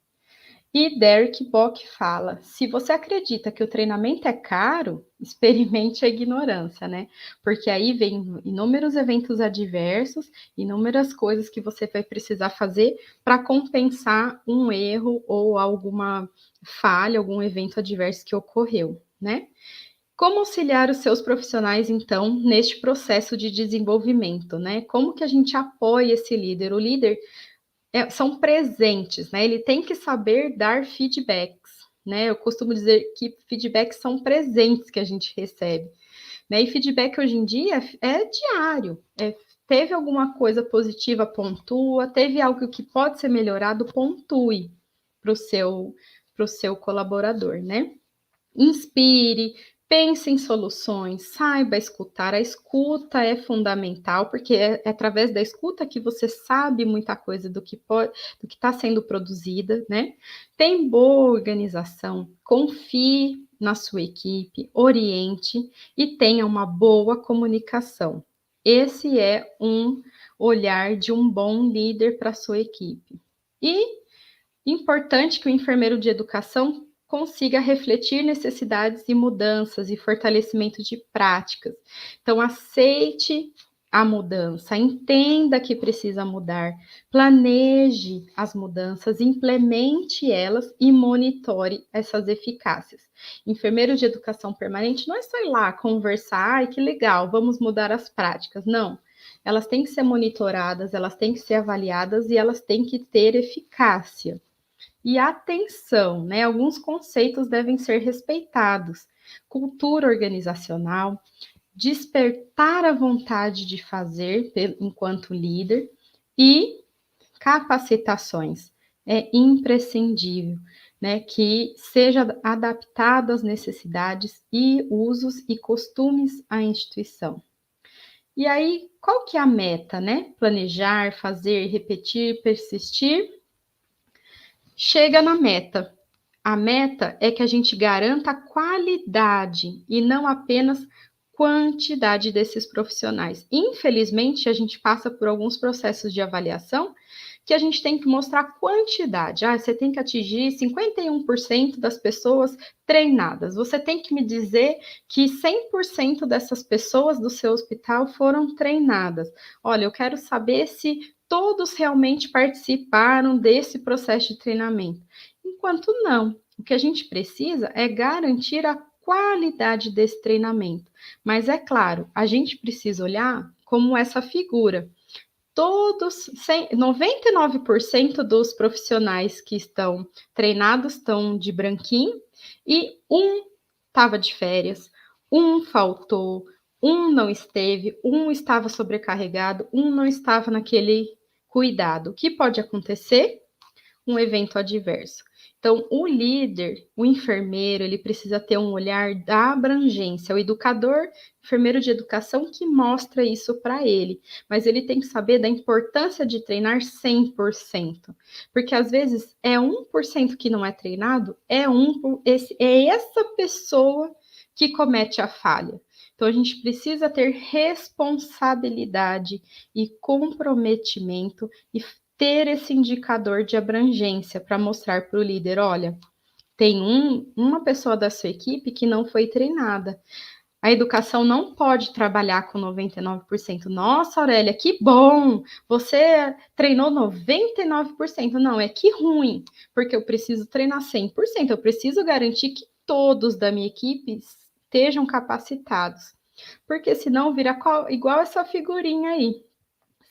S3: E Derek Bock fala: se você acredita que o treinamento é caro, experimente a ignorância, né? Porque aí vem inúmeros eventos adversos, inúmeras coisas que você vai precisar fazer para compensar um erro ou alguma falha, algum evento adverso que ocorreu, né? Como auxiliar os seus profissionais, então, neste processo de desenvolvimento, né? Como que a gente apoia esse líder? O líder são presentes, né? Ele tem que saber dar feedbacks, né? Eu costumo dizer que feedbacks são presentes que a gente recebe, né? E feedback hoje em dia é diário. Teve alguma coisa positiva, pontua. Teve algo que pode ser melhorado, pontue para o seu colaborador, né? Inspire, pense em soluções, saiba escutar. A escuta é fundamental, porque é através da escuta que você sabe muita coisa do que está sendo produzida, né? Tem boa organização, confie na sua equipe, oriente e tenha uma boa comunicação. Esse é um olhar de um bom líder para a sua equipe. E importante que o enfermeiro de educação consiga refletir necessidades e mudanças e fortalecimento de práticas. Então, aceite a mudança, entenda que precisa mudar, planeje as mudanças, implemente elas e monitore essas eficácias. Enfermeiro de educação permanente não é só ir lá conversar, ai que legal, vamos mudar as práticas. Não, elas têm que ser monitoradas, elas têm que ser avaliadas e elas têm que ter eficácia. E atenção, né? Alguns conceitos devem ser respeitados. Cultura organizacional, despertar a vontade de fazer enquanto líder e capacitações. É imprescindível, né? Que seja adaptado às necessidades e usos e costumes à instituição. E aí, qual que é a meta, né? Planejar, fazer, repetir, persistir. Chega na meta. A meta é que a gente garanta a qualidade e não apenas quantidade desses profissionais. Infelizmente, a gente passa por alguns processos de avaliação que a gente tem que mostrar quantidade. Você tem que atingir 51% das pessoas treinadas. Você tem que me dizer que 100% dessas pessoas do seu hospital foram treinadas. Olha, eu quero saber se todos realmente participaram desse processo de treinamento. Enquanto não, o que a gente precisa é garantir a qualidade desse treinamento. Mas é claro, a gente precisa olhar como essa figura. 99% dos profissionais que estão treinados estão de branquinho e um estava de férias, um faltou, um não esteve, um estava sobrecarregado, um não estava naquele cuidado. O que pode acontecer? Um evento adverso. Então, o líder, o enfermeiro, ele precisa ter um olhar da abrangência, o educador, enfermeiro de educação que mostra isso para ele, mas ele tem que saber da importância de treinar 100%, porque às vezes é 1% que não é treinado, é essa pessoa que comete a falha. Então, a gente precisa ter responsabilidade e comprometimento e ter esse indicador de abrangência para mostrar para o líder, olha, tem uma pessoa da sua equipe que não foi treinada. A educação não pode trabalhar com 99%. Nossa, Aurélia, que bom! Você treinou 99%. Não, é que ruim, porque eu preciso treinar 100%. Eu preciso garantir que todos da minha equipe estejam capacitados. Porque senão vira igual essa figurinha aí,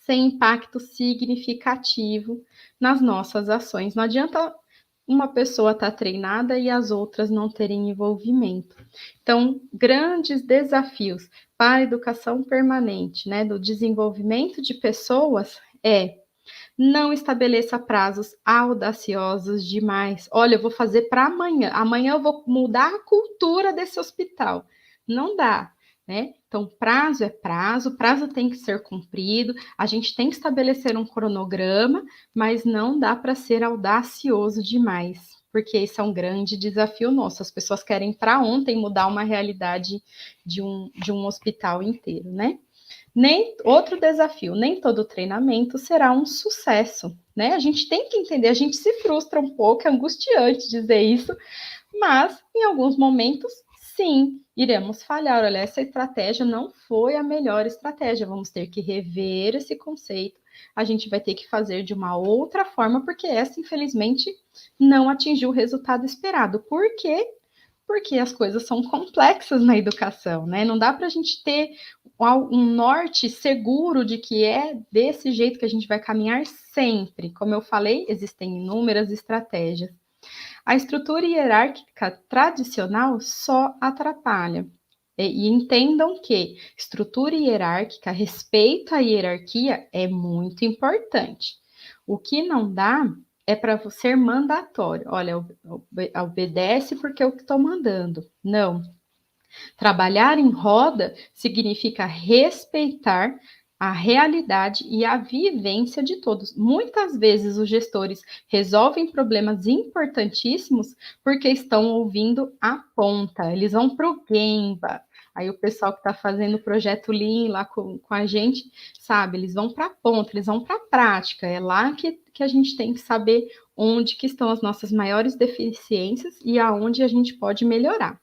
S3: sem impacto significativo nas nossas ações. Não adianta uma pessoa estar treinada e as outras não terem envolvimento. Então, grandes desafios para a educação permanente, né, do desenvolvimento de pessoas não estabeleça prazos audaciosos demais. Olha, eu vou fazer para amanhã. Amanhã eu vou mudar a cultura desse hospital. Não dá, né? Então, prazo é prazo, prazo tem que ser cumprido, a gente tem que estabelecer um cronograma, mas não dá para ser audacioso demais, porque esse é um grande desafio nosso. As pessoas querem para ontem mudar uma realidade de um hospital inteiro, né? Outro desafio, nem todo treinamento será um sucesso, né? A gente tem que entender, a gente se frustra um pouco, é angustiante dizer isso, mas em alguns momentos, sim, iremos falhar. Olha, essa estratégia não foi a melhor estratégia, vamos ter que rever esse conceito, a gente vai ter que fazer de uma outra forma, porque essa, infelizmente, não atingiu o resultado esperado. Por quê? Porque as coisas são complexas na educação, né? Não dá para a gente ter um norte seguro de que é desse jeito que a gente vai caminhar sempre. Como eu falei, existem inúmeras estratégias. A estrutura hierárquica tradicional só atrapalha. E entendam que estrutura hierárquica, respeito à hierarquia é muito importante. O que não dá é para ser mandatório. Olha, obedece porque eu estou mandando. Não. Trabalhar em roda significa respeitar a realidade e a vivência de todos. Muitas vezes os gestores resolvem problemas importantíssimos porque estão ouvindo a ponta. Eles vão para o Gemba. Aí o pessoal que está fazendo o projeto Lean lá com a gente, sabe, eles vão para a ponta, eles vão para a prática. É lá que a gente tem que saber onde que estão as nossas maiores deficiências e aonde a gente pode melhorar.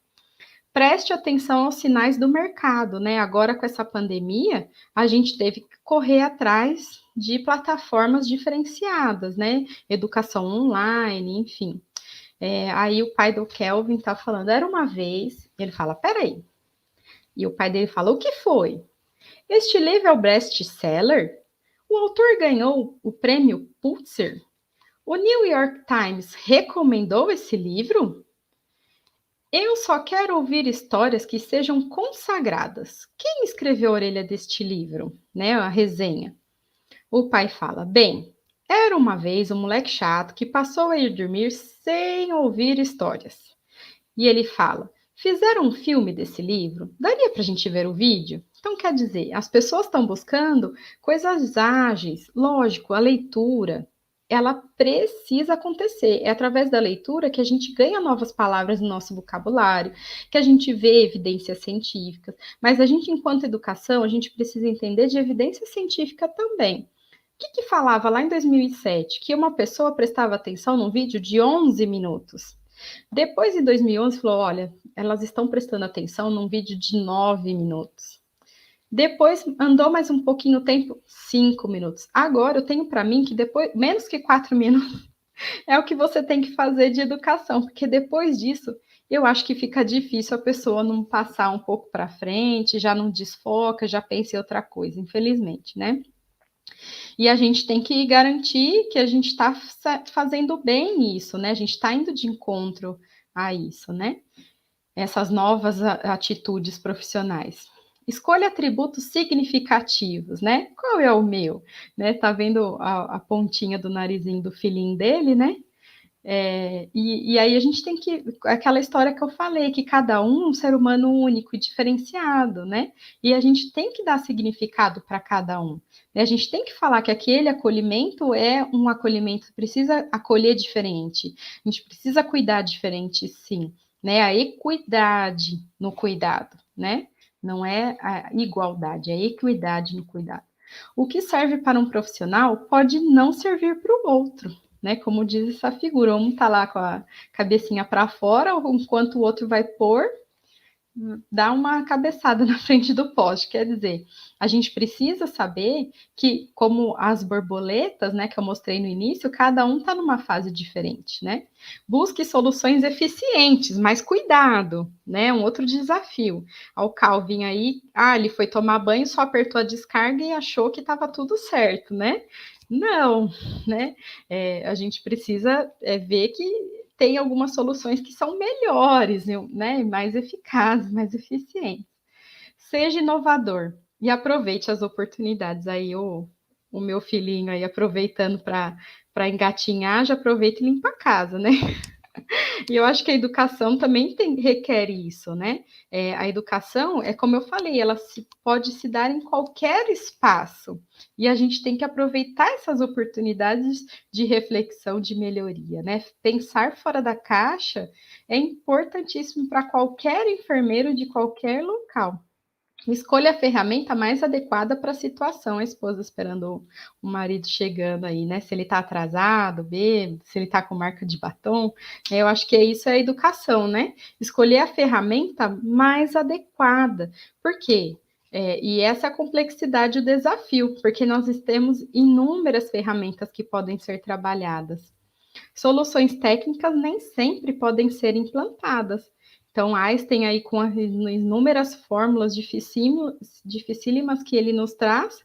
S3: Preste atenção aos sinais do mercado, né? Agora, com essa pandemia, a gente teve que correr atrás de plataformas diferenciadas, né? Educação online, enfim. Aí o pai do Kelvin tá falando, era uma vez, ele fala, peraí. E o pai dele fala, o que foi? Este livro é o best-seller? O autor ganhou o prêmio Pulitzer? O New York Times recomendou esse livro? Eu só quero ouvir histórias que sejam consagradas. Quem escreveu a orelha deste livro? Né, a resenha. O pai fala, bem, era uma vez um moleque chato que passou a ir dormir sem ouvir histórias. E ele fala, fizeram um filme desse livro? Daria para a gente ver o vídeo? Então, quer dizer, as pessoas estão buscando coisas ágeis, lógico, a leitura, ela precisa acontecer. É através da leitura que a gente ganha novas palavras no nosso vocabulário, que a gente vê evidências científicas. Mas a gente, enquanto educação, a gente precisa entender de evidência científica também. O que falava lá em 2007? Que uma pessoa prestava atenção num vídeo de 11 minutos. Depois, em 2011, falou, olha, elas estão prestando atenção num vídeo de 9 minutos. Depois andou mais um pouquinho o tempo, 5 minutos. Agora eu tenho para mim que depois, menos que 4 minutos, é o que você tem que fazer de educação, porque depois disso, eu acho que fica difícil a pessoa não passar um pouco para frente, já não desfoca, já pensa em outra coisa, infelizmente, né? E a gente tem que garantir que a gente está fazendo bem isso, né? A gente está indo de encontro a isso, né? Essas novas atitudes profissionais. Escolha atributos significativos, né? Qual é o meu? Né? Tá vendo a pontinha do narizinho do filhinho dele, né? E aí a gente tem que... Aquela história que eu falei, que cada um é um ser humano único e diferenciado, né? E a gente tem que dar significado para cada um. Né? A gente tem que falar que aquele acolhimento é um acolhimento, precisa acolher diferente. A gente precisa cuidar diferente, sim. Né? A equidade no cuidado, né? Não é a igualdade, é a equidade no cuidado. O que serve para um profissional pode não servir para o outro, né? Como diz essa figura, um tá lá com a cabecinha para fora, enquanto o outro vai pôr, dá uma cabeçada na frente do poste. Quer dizer, a gente precisa saber que, como as borboletas, né, que eu mostrei no início, cada um está numa fase diferente, né? Busque soluções eficientes, mas cuidado, né? Um outro desafio. O Calvin aí, ele foi tomar banho, só apertou a descarga e achou que estava tudo certo, né? Não, né? A gente precisa ver que tem algumas soluções que são melhores, né? Mais eficazes, mais eficientes. Seja inovador e aproveite as oportunidades. Aí o meu filhinho aí aproveitando para engatinhar, já aproveita e limpa a casa, né? E eu acho que a educação também requer isso, né? A educação, como eu falei, ela pode se dar em qualquer espaço. E a gente tem que aproveitar essas oportunidades de reflexão, de melhoria, né? Pensar fora da caixa é importantíssimo para qualquer enfermeiro de qualquer local. Escolha a ferramenta mais adequada para a situação. A esposa esperando o marido chegando aí, né? Se ele está atrasado, bêbado, se ele está com marca de batom. Eu acho que isso é educação, né? Escolher a ferramenta mais adequada. Por quê? E essa é a complexidade, o desafio, porque nós temos inúmeras ferramentas que podem ser trabalhadas. Soluções técnicas nem sempre podem ser implantadas. Então, Einstein aí com as inúmeras fórmulas dificílimas que ele nos traz,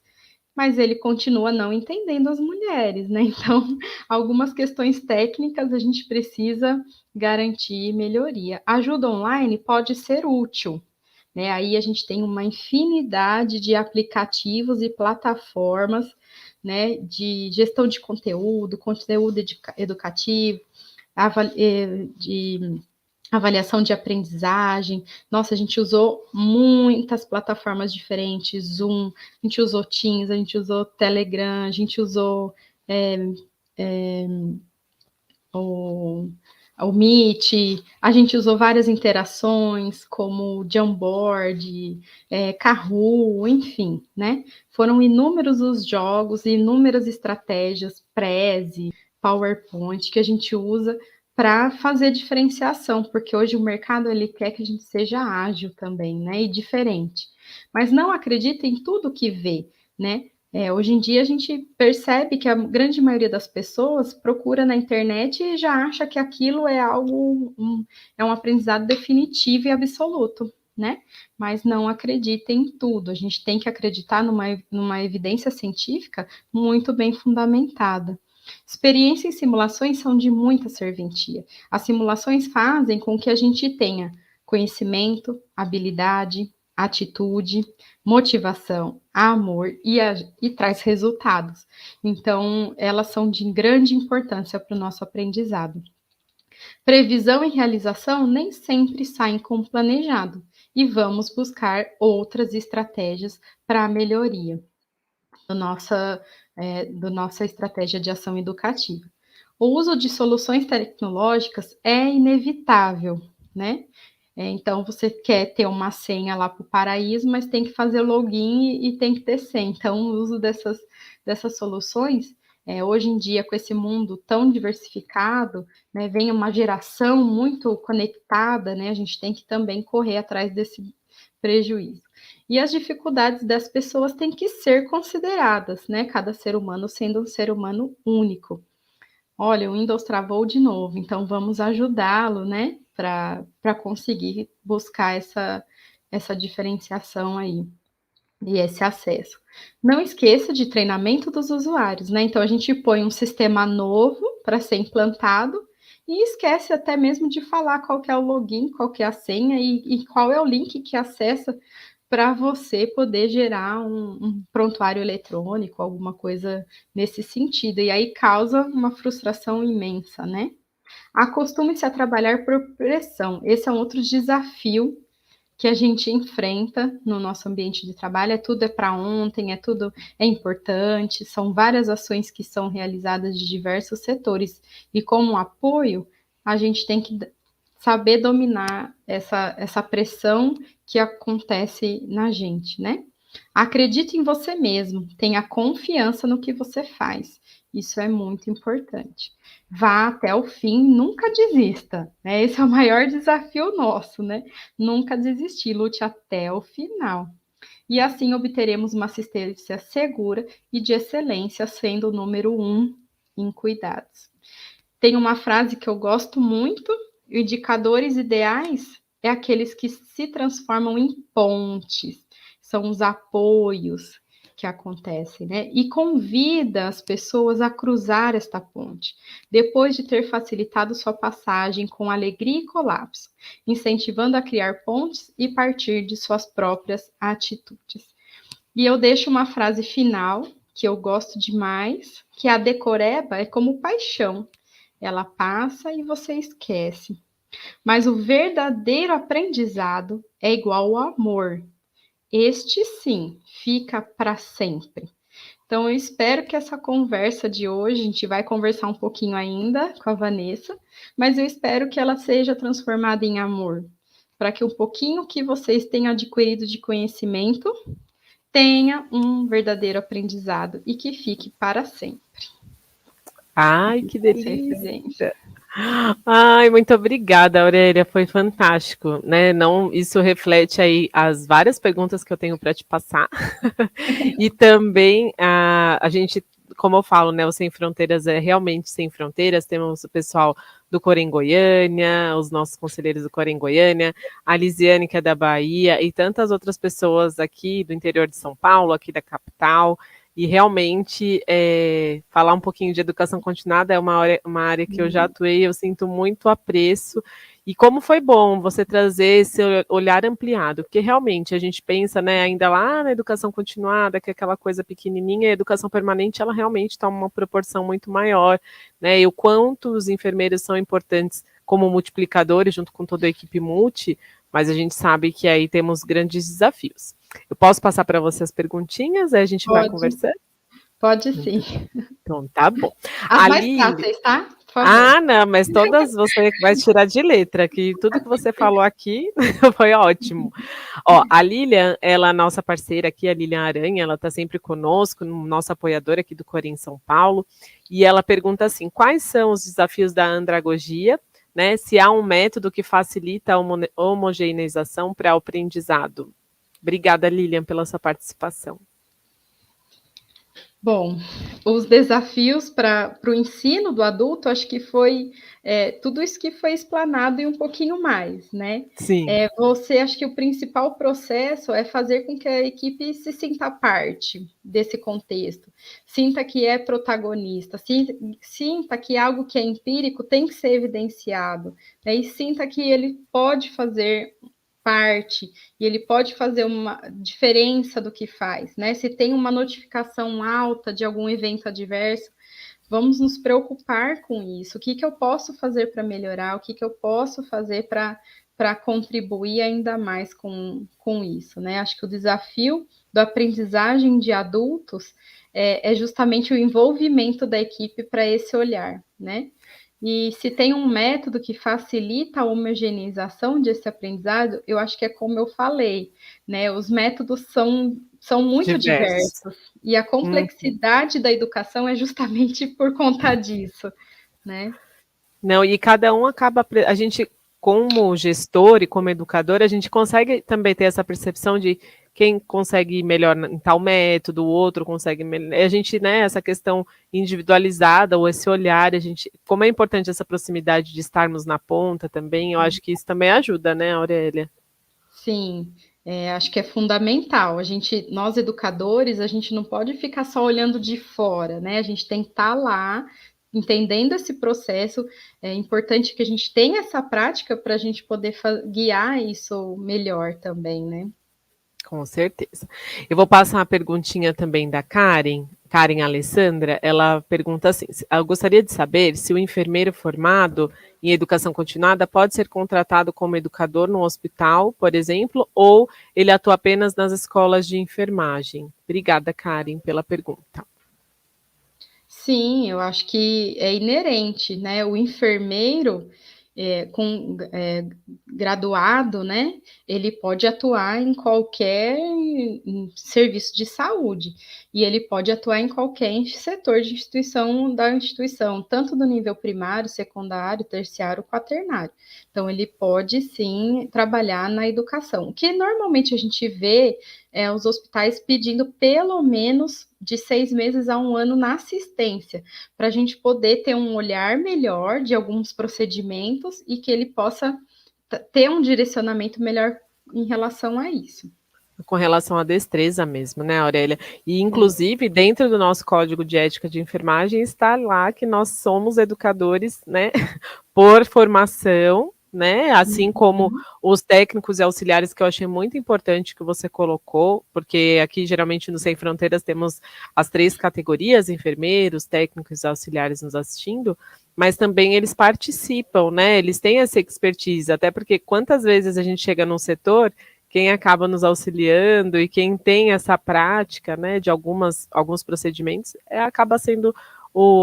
S3: mas ele continua não entendendo as mulheres, né? Então, algumas questões técnicas a gente precisa garantir melhoria. Ajuda online pode ser útil, né? Aí a gente tem uma infinidade de aplicativos e plataformas, né, de gestão de conteúdo educativo, de avaliação de aprendizagem. Nossa, a gente usou muitas plataformas diferentes, Zoom, a gente usou Teams, a gente usou Telegram, a gente usou o Meet, a gente usou várias interações, como Jamboard, Kahoot, enfim, né? Foram inúmeros os jogos, inúmeras estratégias, Prezi, PowerPoint, que a gente usa para fazer diferenciação, porque hoje o mercado ele quer que a gente seja ágil também, né? E diferente. Mas não acredita em tudo que vê, né? Hoje em dia a gente percebe que a grande maioria das pessoas procura na internet e já acha que aquilo é um aprendizado definitivo e absoluto, né? Mas não acredita em tudo. A gente tem que acreditar numa evidência científica muito bem fundamentada. Experiência e simulações são de muita serventia. As simulações fazem com que a gente tenha conhecimento, habilidade, atitude, motivação, amor e traz resultados. Então, elas são de grande importância para o nosso aprendizado. Previsão e realização nem sempre saem como planejado e vamos buscar outras estratégias para a melhoria da nossa estratégia de ação educativa. O uso de soluções tecnológicas é inevitável, né? Então, você quer ter uma senha lá para o paraíso, mas tem que fazer login e tem que ter senha. Então, o uso dessas soluções, hoje em dia, com esse mundo tão diversificado, né, vem uma geração muito conectada, né? A gente tem que também correr atrás desse prejuízo. E as dificuldades das pessoas têm que ser consideradas, né? Cada ser humano sendo um ser humano único. Olha, o Windows travou de novo, então vamos ajudá-lo, né? Para conseguir buscar essa diferenciação aí e esse acesso. Não esqueça de treinamento dos usuários, né? Então a gente põe um sistema novo para ser implantado e esquece até mesmo de falar qual que é o login, qual que é a senha e qual é o link que acessa para você poder gerar um prontuário eletrônico, alguma coisa nesse sentido. E aí causa uma frustração imensa, né? Acostume-se a trabalhar por pressão. Esse é um outro desafio que a gente enfrenta no nosso ambiente de trabalho. Tudo é para ontem, tudo é importante, são várias ações que são realizadas de diversos setores. E como apoio, a gente tem que saber dominar essa pressão que acontece na gente, né? Acredite em você mesmo, tenha confiança no que você faz Isso é muito importante. Vá até o fim, nunca desista, né? Esse é o maior desafio nosso, né? Nunca desistir, lute até o final. E assim obteremos uma assistência segura e de excelência, sendo o número 1 em cuidados. Tem uma frase que eu gosto muito: indicadores ideais é aqueles que se transformam em pontes, são os apoios que acontecem, né? E convida as pessoas a cruzar esta ponte, depois de ter facilitado sua passagem com alegria e colapso, incentivando a criar pontes e partir de suas próprias atitudes. E eu deixo uma frase final que eu gosto demais, que a decoreba é como paixão. Ela passa e você esquece. Mas o verdadeiro aprendizado é igual ao amor. Este sim fica para sempre. Então, eu espero que essa conversa de hoje, a gente vai conversar um pouquinho ainda com a Vanessa, mas eu espero que ela seja transformada em amor, para que um pouquinho que vocês tenham adquirido de conhecimento tenha um verdadeiro aprendizado e que fique para sempre.
S2: Ai, que delícia! Ai, muito obrigada, Aurélia, foi fantástico, né? Não, isso reflete aí as várias perguntas que eu tenho para te passar. E também a gente, como eu falo, né, o Sem Fronteiras é realmente sem fronteiras. Temos o pessoal do Corém Goiânia, os nossos conselheiros do Corém Goiânia, a Lisiane, que é da Bahia, e tantas outras pessoas aqui do interior de São Paulo, aqui da capital. E realmente falar um pouquinho de educação continuada é uma área que eu já atuei, eu sinto muito apreço. E como foi bom você trazer esse olhar ampliado, porque realmente a gente pensa, né, ainda lá na educação continuada, que é aquela coisa pequenininha, a educação permanente, ela realmente toma uma proporção muito maior, né, e o quanto os enfermeiros são importantes como multiplicadores, junto com toda a equipe multi, mas a gente sabe que aí temos grandes desafios. Eu posso passar para você as perguntinhas, aí a gente vai conversando?
S3: Pode sim.
S2: Então, tá bom.
S3: As mais fáceis, tá?
S2: Ah, não, mas todas você vai tirar de letra, que tudo que você falou aqui foi ótimo. Ó, a Lilian, ela é nossa parceira aqui, a Lilian Aranha, ela está sempre conosco, nossa apoiadora aqui do Corém São Paulo, e ela pergunta assim, quais são os desafios da andragogia, né, se há um método que facilita a homogeneização para o aprendizado? Obrigada, Lilian, pela sua participação.
S3: Bom, os desafios para o ensino do adulto, acho que foi tudo isso que foi explanado e um pouquinho mais, né?
S2: Sim.
S3: Acho que o principal processo é fazer com que a equipe se sinta parte desse contexto, sinta que é protagonista, sinta que algo que é empírico tem que ser evidenciado, né? E sinta que ele pode fazer parte e ele pode fazer uma diferença do que faz, né? Se tem uma notificação alta de algum evento adverso, vamos nos preocupar com isso. O que eu posso fazer para melhorar? O que eu posso fazer para contribuir ainda mais com isso, né? Acho que o desafio da aprendizagem de adultos é justamente o envolvimento da equipe para esse olhar, né? E se tem um método que facilita a homogeneização desse aprendizado, eu acho que é como eu falei, né? Os métodos são muito diversos. E a complexidade da educação é justamente por conta disso, né?
S2: Não, e cada um acaba, a gente, como gestor e como educador, a gente consegue também ter essa percepção de quem consegue ir melhor em tal método, o outro consegue melhor. A gente, né, essa questão individualizada, ou esse olhar, a gente, como é importante essa proximidade de estarmos na ponta também, eu acho que isso também ajuda, né, Aurélia?
S3: Sim, acho que é fundamental. Nós educadores, a gente não pode ficar só olhando de fora, né? A gente tem que estar lá, entendendo esse processo. É importante que a gente tenha essa prática para a gente poder guiar isso melhor também, né?
S2: Com certeza. Eu vou passar uma perguntinha também da Karen Alessandra. Ela pergunta assim: eu gostaria de saber se o enfermeiro formado em educação continuada pode ser contratado como educador no hospital, por exemplo, ou ele atua apenas nas escolas de enfermagem? Obrigada, Karen, pela pergunta.
S3: Sim, eu acho que é inerente, né? O enfermeiro, graduado, né, ele pode atuar em qualquer serviço de saúde, e ele pode atuar em qualquer setor de instituição da instituição, tanto do nível primário, secundário, terciário, quaternário. Então, ele pode, sim, trabalhar na educação. O que normalmente a gente vê é os hospitais pedindo pelo menos de 6 meses a 1 ano na assistência, para a gente poder ter um olhar melhor de alguns procedimentos e que ele possa ter um direcionamento melhor em relação a isso.
S2: Com relação à destreza mesmo, né, Aurélia? E, inclusive, dentro do nosso Código de Ética de Enfermagem está lá que nós somos educadores, né, por formação, né, assim como os técnicos e auxiliares, que eu achei muito importante que você colocou, porque aqui, geralmente, no Sem Fronteiras, temos as 3 categorias, enfermeiros, técnicos e auxiliares nos assistindo, mas também eles participam, né, eles têm essa expertise, até porque quantas vezes a gente chega num setor, quem acaba nos auxiliando e quem tem essa prática, né, de alguns procedimentos, acaba sendo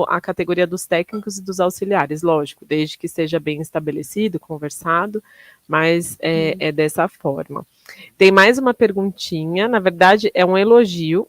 S2: a categoria dos técnicos e dos auxiliares, lógico, desde que esteja bem estabelecido, conversado, mas é dessa forma. Tem mais uma perguntinha, na verdade é um elogio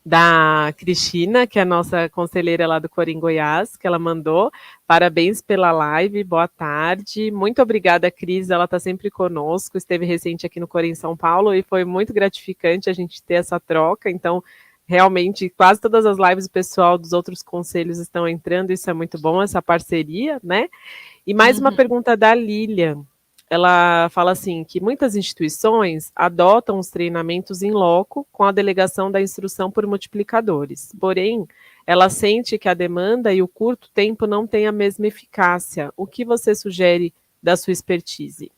S2: da Cristina, que é a nossa conselheira lá do Corim Goiás, que ela mandou. Parabéns pela live, boa tarde. Muito obrigada, Cris, ela está sempre conosco, esteve recente aqui no Corim São Paulo e foi muito gratificante a gente ter essa troca, então realmente quase todas as lives o pessoal dos outros conselhos estão entrando, isso é muito bom, essa parceria, né? E mais uma pergunta da Lilian. Ela fala assim, que muitas instituições adotam os treinamentos em loco com a delegação da instrução por multiplicadores. Porém, ela sente que a demanda e o curto tempo não têm a mesma eficácia. O que você sugere da sua expertise?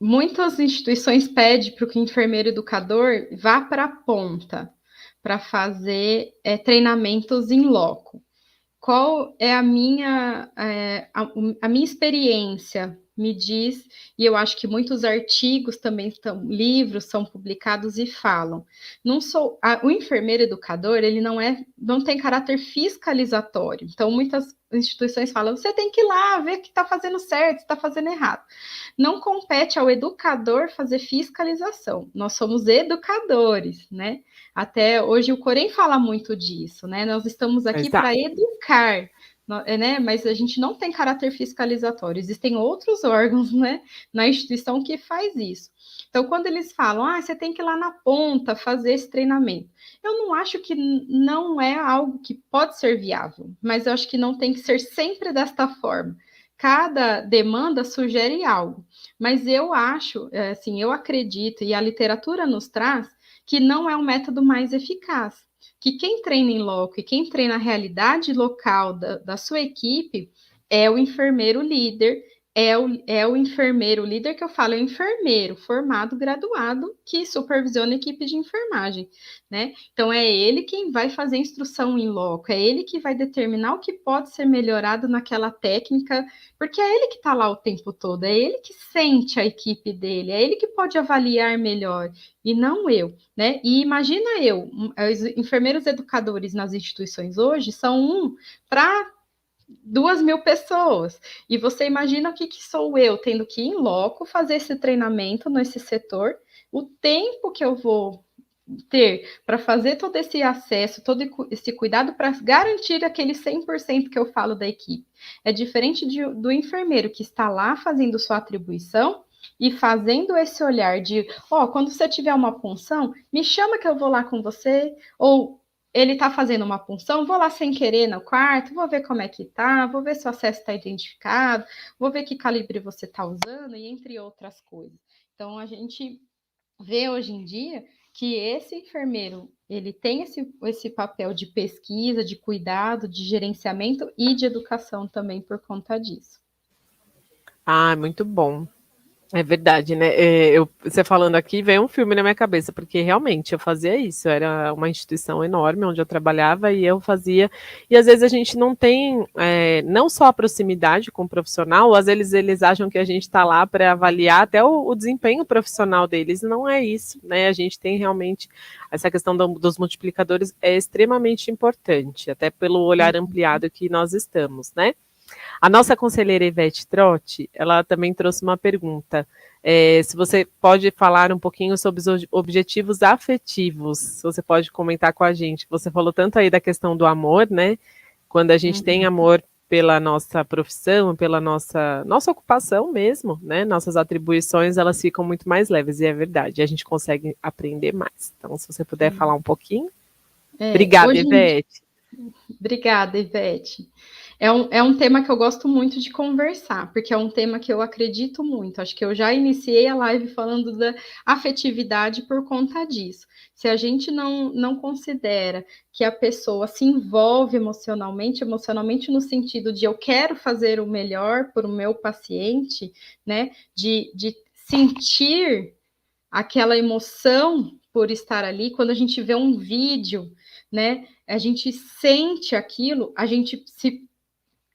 S3: Muitas instituições pedem para que o enfermeiro educador vá para a ponta para fazer treinamentos em loco. Qual é a minha experiência? Me diz, e eu acho que muitos artigos também livros são publicados e falam. O enfermeiro educador, ele não tem caráter fiscalizatório. Então, muitas instituições falam, você tem que ir lá ver que está fazendo certo, está fazendo errado. Não compete ao educador fazer fiscalização. Nós somos educadores, né? Até hoje o Corém fala muito disso, né? Nós estamos aqui para educar, né? Mas a gente não tem caráter fiscalizatório. Existem outros órgãos, né, na instituição que faz isso. Então, quando eles falam, você tem que ir lá na ponta fazer esse treinamento, eu não acho que não é algo que pode ser viável, mas eu acho que não tem que ser sempre desta forma. Cada demanda sugere algo, mas eu acho, assim, eu acredito, e a literatura nos traz, que não é o método mais eficaz. Que quem treina em loco e quem treina a realidade local da sua equipe é o enfermeiro líder, é o enfermeiro líder que eu falo, é o enfermeiro formado, graduado, que supervisiona a equipe de enfermagem, né? Então, é ele quem vai fazer a instrução em loco, é ele que vai determinar o que pode ser melhorado naquela técnica, porque é ele que está lá o tempo todo, é ele que sente a equipe dele, é ele que pode avaliar melhor, e não eu, né? E imagina os enfermeiros educadores nas instituições hoje são para 2.000 pessoas. E você imagina o que sou eu, tendo que ir em loco fazer esse treinamento nesse setor, o tempo que eu vou ter para fazer todo esse acesso, todo esse cuidado para garantir aquele 100% que eu falo da equipe. É diferente do enfermeiro que está lá fazendo sua atribuição e fazendo esse olhar de, quando você tiver uma punção, me chama que eu vou lá com você, ou ele está fazendo uma punção, vou lá sem querer no quarto, vou ver como é que tá, vou ver se o acesso está identificado, vou ver que calibre você está usando, e entre outras coisas. Então, a gente vê hoje em dia que esse enfermeiro, ele tem esse papel de pesquisa, de cuidado, de gerenciamento e de educação também por conta disso.
S2: Muito bom. É verdade, né? Você falando aqui, veio um filme na minha cabeça, porque realmente eu fazia isso. Era uma instituição enorme onde eu trabalhava e eu fazia. E às vezes a gente não tem não só a proximidade com o profissional, às vezes eles acham que a gente está lá para avaliar até o desempenho profissional deles. Não é isso, né? A gente tem realmente essa questão dos multiplicadores é extremamente importante, até pelo olhar ampliado que nós estamos, né? A nossa conselheira Ivete Trotti, ela também trouxe uma pergunta. Se você pode falar um pouquinho sobre os objetivos afetivos, se você pode comentar com a gente. Você falou tanto aí da questão do amor, né? Quando a gente tem amor pela nossa profissão, pela nossa ocupação mesmo, né? Nossas atribuições, elas ficam muito mais leves, e é verdade, a gente consegue aprender mais. Então, se você puder falar um pouquinho. Obrigada, Ivete.
S3: Obrigada, Ivete. É um tema que eu gosto muito de conversar, porque é um tema que eu acredito muito. Acho que eu já iniciei a live falando da afetividade por conta disso. Se a gente não considera que a pessoa se envolve emocionalmente no sentido de eu quero fazer o melhor para o meu paciente, né? De sentir aquela emoção por estar ali, quando a gente vê um vídeo, né? A gente sente aquilo, a gente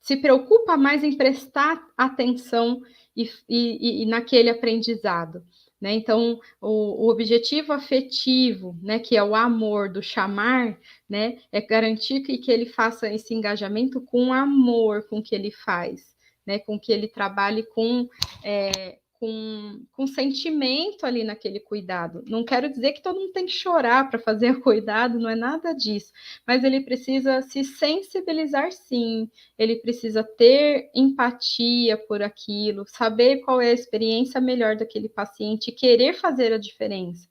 S3: se preocupa mais em prestar atenção e naquele aprendizado. Né? Então, o objetivo afetivo, né, que é o amor do chamar, né, é garantir que ele faça esse engajamento com amor com o que ele faz, né, com que ele trabalhe com sentimento ali naquele cuidado. Não quero dizer que todo mundo tem que chorar para fazer cuidado, não é nada disso, mas ele precisa se sensibilizar sim, ele precisa ter empatia por aquilo, saber qual é a experiência melhor daquele paciente, querer fazer a diferença.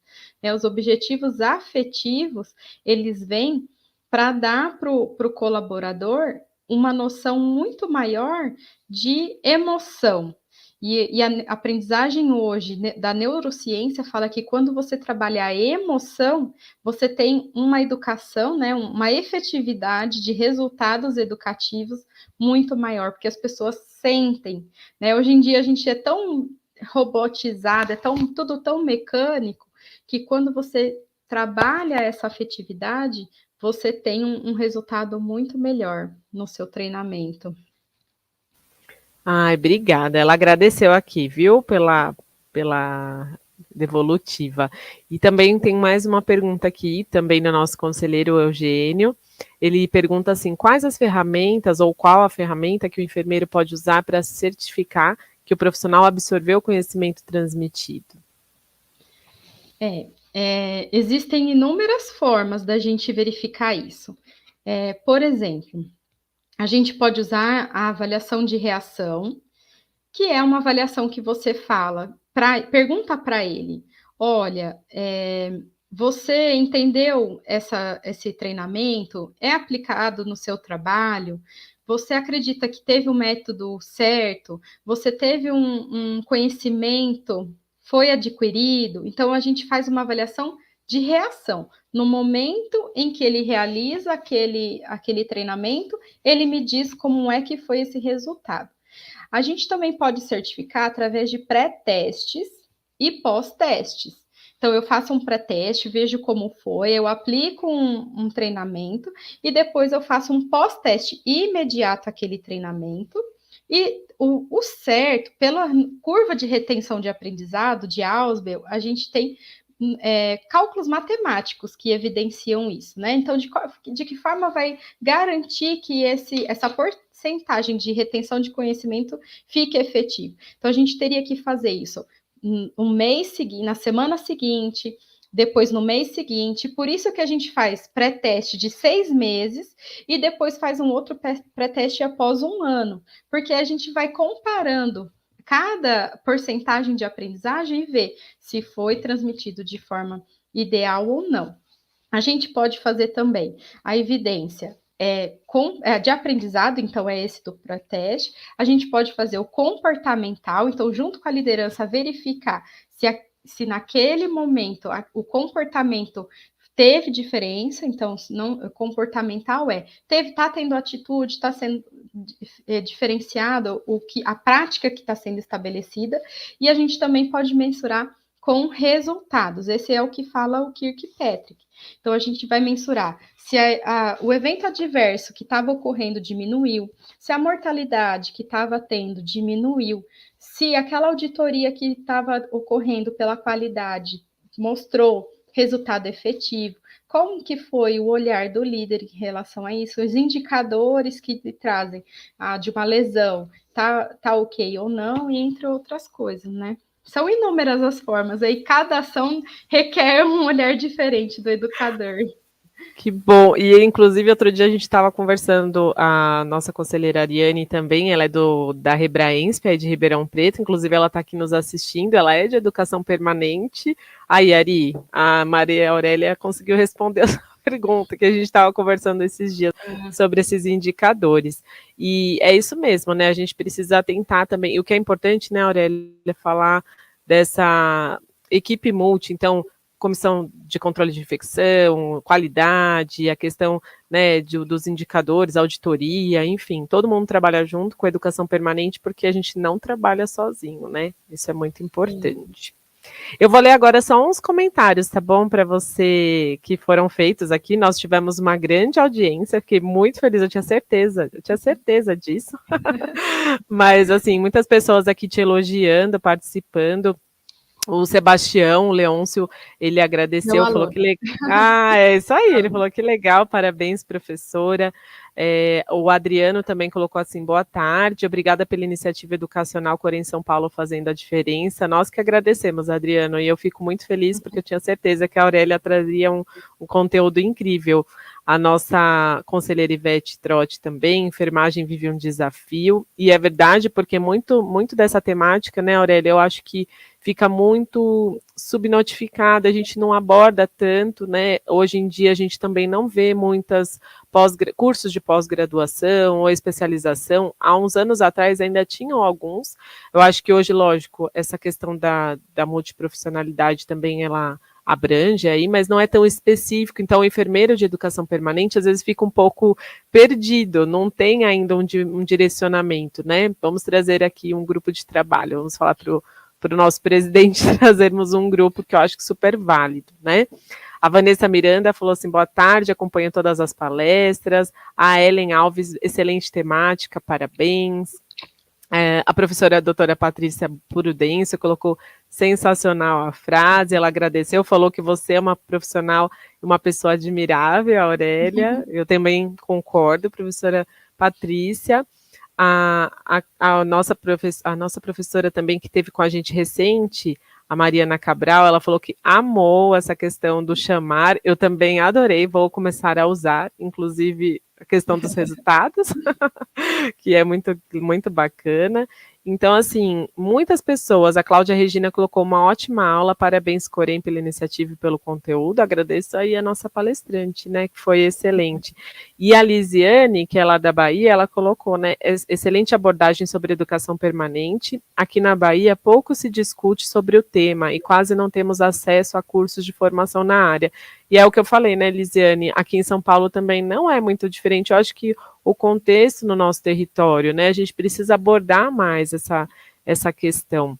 S3: Os objetivos afetivos, eles vêm para dar para o colaborador uma noção muito maior de emoção. E a aprendizagem hoje da neurociência fala que quando você trabalha a emoção, você tem uma educação, né, uma efetividade de resultados educativos muito maior, porque as pessoas sentem, né? Hoje em dia a gente é tão robotizado, tudo tão mecânico, que quando você trabalha essa afetividade, você tem um resultado muito melhor no seu treinamento.
S2: Ai, obrigada. Ela agradeceu aqui, viu, pela devolutiva. E também tem mais uma pergunta aqui, também do nosso conselheiro Eugênio. Ele pergunta assim: quais as ferramentas ou qual a ferramenta que o enfermeiro pode usar para certificar que o profissional absorveu o conhecimento transmitido?
S3: Existem inúmeras formas da gente verificar isso. Por exemplo, a gente pode usar a avaliação de reação, que é uma avaliação que você pergunta para ele: olha, você entendeu esse treinamento? É aplicado no seu trabalho? Você acredita que teve um método certo? Você teve um conhecimento? Foi adquirido? Então, a gente faz uma avaliação de reação. No momento em que ele realiza aquele treinamento, ele me diz como é que foi esse resultado. A gente também pode certificar através de pré-testes e pós-testes. Então, eu faço um pré-teste, vejo como foi, eu aplico um treinamento e depois eu faço um pós-teste imediato àquele treinamento. E o certo, pela curva de retenção de aprendizado, de Ausubel, a gente tem cálculos matemáticos que evidenciam isso, né? Então, de que forma vai garantir que essa porcentagem de retenção de conhecimento fique efetiva? Então, a gente teria que fazer isso um mês seguinte, na semana seguinte, depois no mês seguinte. Por isso que a gente faz pré-teste de 6 meses e depois faz um outro pré-teste após 1 ano, porque a gente vai comparando cada porcentagem de aprendizagem e ver se foi transmitido de forma ideal ou não. A gente pode fazer também a evidência de aprendizado, então é esse do pré-teste. A gente pode fazer o comportamental, então junto com a liderança verificar se naquele momento o comportamento teve diferença, então, não, comportamental tá tendo atitude, está sendo diferenciado a prática que está sendo estabelecida, e a gente também pode mensurar com resultados. Esse é o que fala o Kirkpatrick. Então, a gente vai mensurar se o evento adverso que estava ocorrendo diminuiu, se a mortalidade que estava tendo diminuiu, se aquela auditoria que estava ocorrendo pela qualidade mostrou resultado efetivo, como que foi o olhar do líder em relação a isso, os indicadores que trazem de uma lesão, tá ok ou não, e entre outras coisas, né? São inúmeras as formas, aí cada ação requer um olhar diferente do educador.
S2: Que bom, e inclusive outro dia a gente estava conversando, a nossa conselheira Ariane também, ela é da Rebraensp, é de Ribeirão Preto, inclusive ela está aqui nos assistindo, ela é de educação permanente. Aí, Ari, a Maria Aurélia conseguiu responder a sua pergunta, que a gente estava conversando esses dias sobre esses indicadores, e é isso mesmo, né, a gente precisa atentar também, e o que é importante, né, Aurélia, falar dessa equipe multi, então, comissão de controle de infecção, qualidade, a questão, né, dos indicadores, auditoria, enfim, todo mundo trabalha junto com a educação permanente, porque a gente não trabalha sozinho, né? Isso é muito importante. Eu vou ler agora só uns comentários, tá bom? Para você que foram feitos aqui. Nós tivemos uma grande audiência, fiquei muito feliz, eu tinha certeza disso. Mas, assim, muitas pessoas aqui te elogiando, participando. O Sebastião, o Leôncio, ele agradeceu, falou que legal. É isso aí, ele falou que legal, parabéns, professora. O Adriano também colocou assim, boa tarde, obrigada pela iniciativa educacional Corém São Paulo fazendo a diferença. Nós que agradecemos, Adriano, e eu fico muito feliz porque eu tinha certeza que a Aurélia trazia um conteúdo incrível. A nossa conselheira Ivete Trotti também, enfermagem vive um desafio, e é verdade, porque muito dessa temática, né, Aurélia, eu acho que fica muito subnotificada, a gente não aborda tanto, né, hoje em dia a gente também não vê muitas cursos de pós-graduação ou especialização, há uns anos atrás ainda tinham alguns, eu acho que hoje, lógico, essa questão da multiprofissionalidade também ela abrange aí, mas não é tão específico, então o enfermeiro de educação permanente às vezes fica um pouco perdido, não tem ainda um direcionamento, né, vamos trazer aqui um grupo de trabalho, vamos falar para o nosso presidente trazermos um grupo que eu acho que super válido, né. A Vanessa Miranda falou assim, boa tarde, acompanho todas as palestras. A Ellen Alves, excelente temática, parabéns. A professora a doutora Patrícia Prudêncio colocou sensacional a frase, ela agradeceu, falou que você é uma profissional, uma pessoa admirável, Aurélia, eu também concordo, professora Patrícia. A nossa professora também, que esteve com a gente recente, a Mariana Cabral, ela falou que amou essa questão do chamar, eu também adorei, vou começar a usar, inclusive a questão dos resultados, que é muito, muito bacana. Então, assim, muitas pessoas, a Cláudia Regina colocou uma ótima aula, parabéns, Corém, pela iniciativa e pelo conteúdo, agradeço aí a nossa palestrante, né, que foi excelente. E a Lisiane, que é lá da Bahia, ela colocou, né, excelente abordagem sobre educação permanente, aqui na Bahia pouco se discute sobre o tema e quase não temos acesso a cursos de formação na área. E é o que eu falei, né, Lisiane, aqui em São Paulo também não é muito diferente, eu acho que o contexto no nosso território, né, a gente precisa abordar mais essa questão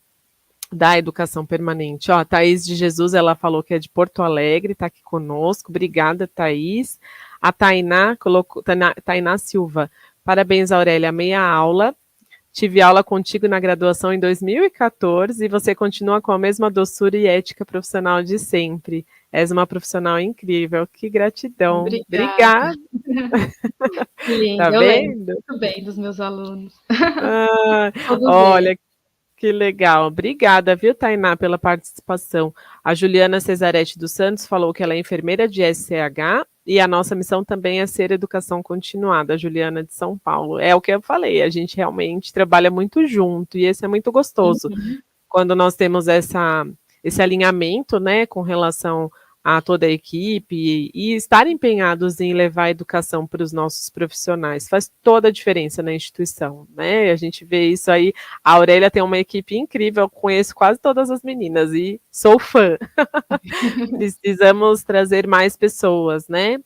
S2: da educação permanente. Ó, a Thaís de Jesus, ela falou que é de Porto Alegre, está aqui conosco, obrigada, Thaís. A Tainá Silva, parabéns, Aurélia, meia aula. Tive aula contigo na graduação em 2014 e você continua com a mesma doçura e ética profissional de sempre. És uma profissional incrível. Que gratidão. Obrigada.
S3: Tá vendo? Muito bem dos meus alunos.
S2: Olha, que legal. Obrigada, viu, Tainá, pela participação. A Juliana Cesarete dos Santos falou que ela é enfermeira de SCH e a nossa missão também é ser educação continuada, a Juliana de São Paulo. É o que eu falei, a gente realmente trabalha muito junto e esse é muito gostoso. Quando nós temos esse alinhamento, né, com relação a toda a equipe e estar empenhados em levar a educação para os nossos profissionais. Faz toda a diferença na instituição, né? A gente vê isso aí. A Aurélia tem uma equipe incrível, eu conheço quase todas as meninas e sou fã. Precisamos trazer mais pessoas, né?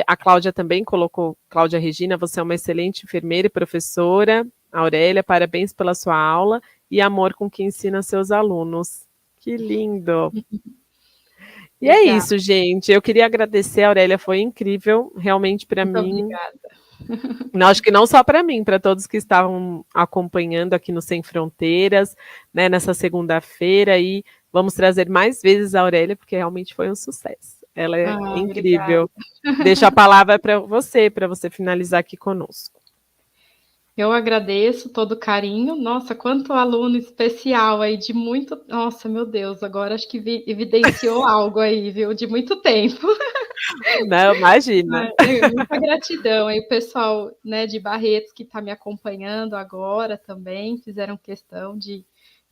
S2: A Cláudia também colocou, Cláudia Regina, você é uma excelente enfermeira e professora. Aurélia, parabéns pela sua aula e amor com que ensina seus alunos. Que lindo! E é isso, gente. Eu queria agradecer, a Aurélia, foi incrível, realmente para mim.
S3: Obrigada.
S2: Não, acho que não só para mim, para todos que estavam acompanhando aqui no Sem Fronteiras, né, nessa segunda-feira, e vamos trazer mais vezes a Aurélia, porque realmente foi um sucesso. Ela é incrível. Obrigada. Deixo a palavra para você finalizar aqui conosco.
S3: Eu agradeço todo o carinho. Nossa, quanto aluno especial aí, de muito... Nossa, meu Deus, agora acho que evidenciou algo aí, viu? De muito tempo.
S2: Não, imagina.
S3: Muita gratidão aí, o pessoal, né, de Barretos que está me acompanhando agora também, fizeram questão de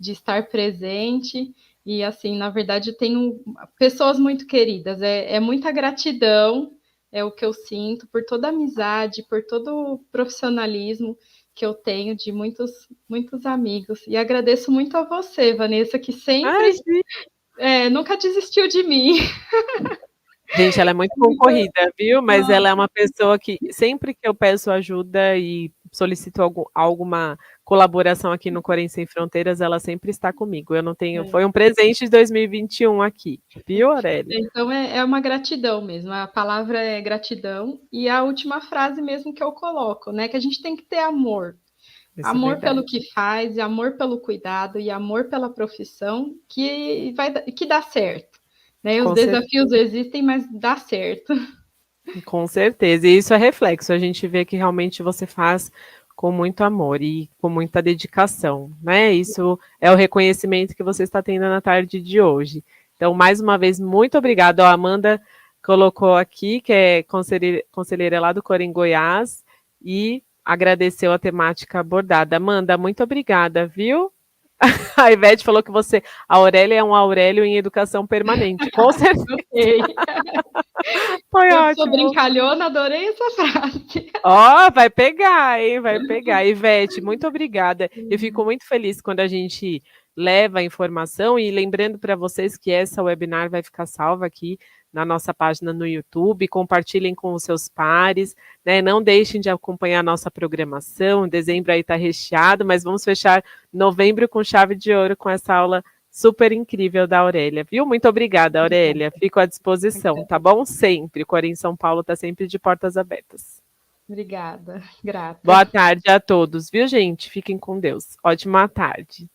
S3: estar presente. E, assim, na verdade, eu tenho pessoas muito queridas. É muita gratidão, é o que eu sinto, por toda a amizade, por todo o profissionalismo que eu tenho de muitos amigos. E agradeço muito a você, Vanessa, que sempre nunca desistiu de mim.
S2: Gente, ela é muito concorrida, viu? Mas ela é uma pessoa que, sempre que eu peço ajuda e solicito alguma colaboração aqui no Corém Sem Fronteiras, ela sempre está comigo. Eu não tenho... Foi um presente de 2021 aqui, viu, Aurélia?
S3: Então, é uma gratidão mesmo. A palavra é gratidão. E a última frase mesmo que eu coloco, né? Que a gente tem que ter amor. Amor pelo que faz, amor pelo cuidado e amor pela profissão que dá certo. Né? Os desafios existem, mas dá certo.
S2: Com certeza, e isso é reflexo, a gente vê que realmente você faz com muito amor e com muita dedicação, né? Isso é o reconhecimento que você está tendo na tarde de hoje. Então, mais uma vez, muito obrigada. A Amanda colocou aqui, que é conselheira lá do Corém Goiás, e agradeceu a temática abordada. Amanda, muito obrigada, viu? A Ivete falou que a Aurélia é um Aurélio em educação permanente. Com certeza. Foi ótimo.
S3: Sou brincalhona, adorei essa frase.
S2: Ó, vai pegar, hein? Vai pegar. Ivete, muito obrigada. Eu fico muito feliz quando a gente leva a informação e lembrando para vocês que essa webinar vai ficar salva aqui na nossa página no YouTube, compartilhem com os seus pares, né? Não deixem de acompanhar a nossa programação, dezembro aí está recheado, mas vamos fechar novembro com chave de ouro com essa aula super incrível da Aurélia, viu? Muito obrigada, Aurélia, fico à disposição, tá bom? Sempre, o Corém São Paulo está sempre de portas abertas.
S3: Obrigada, grata.
S2: Boa tarde a todos, viu, gente? Fiquem com Deus. Ótima tarde.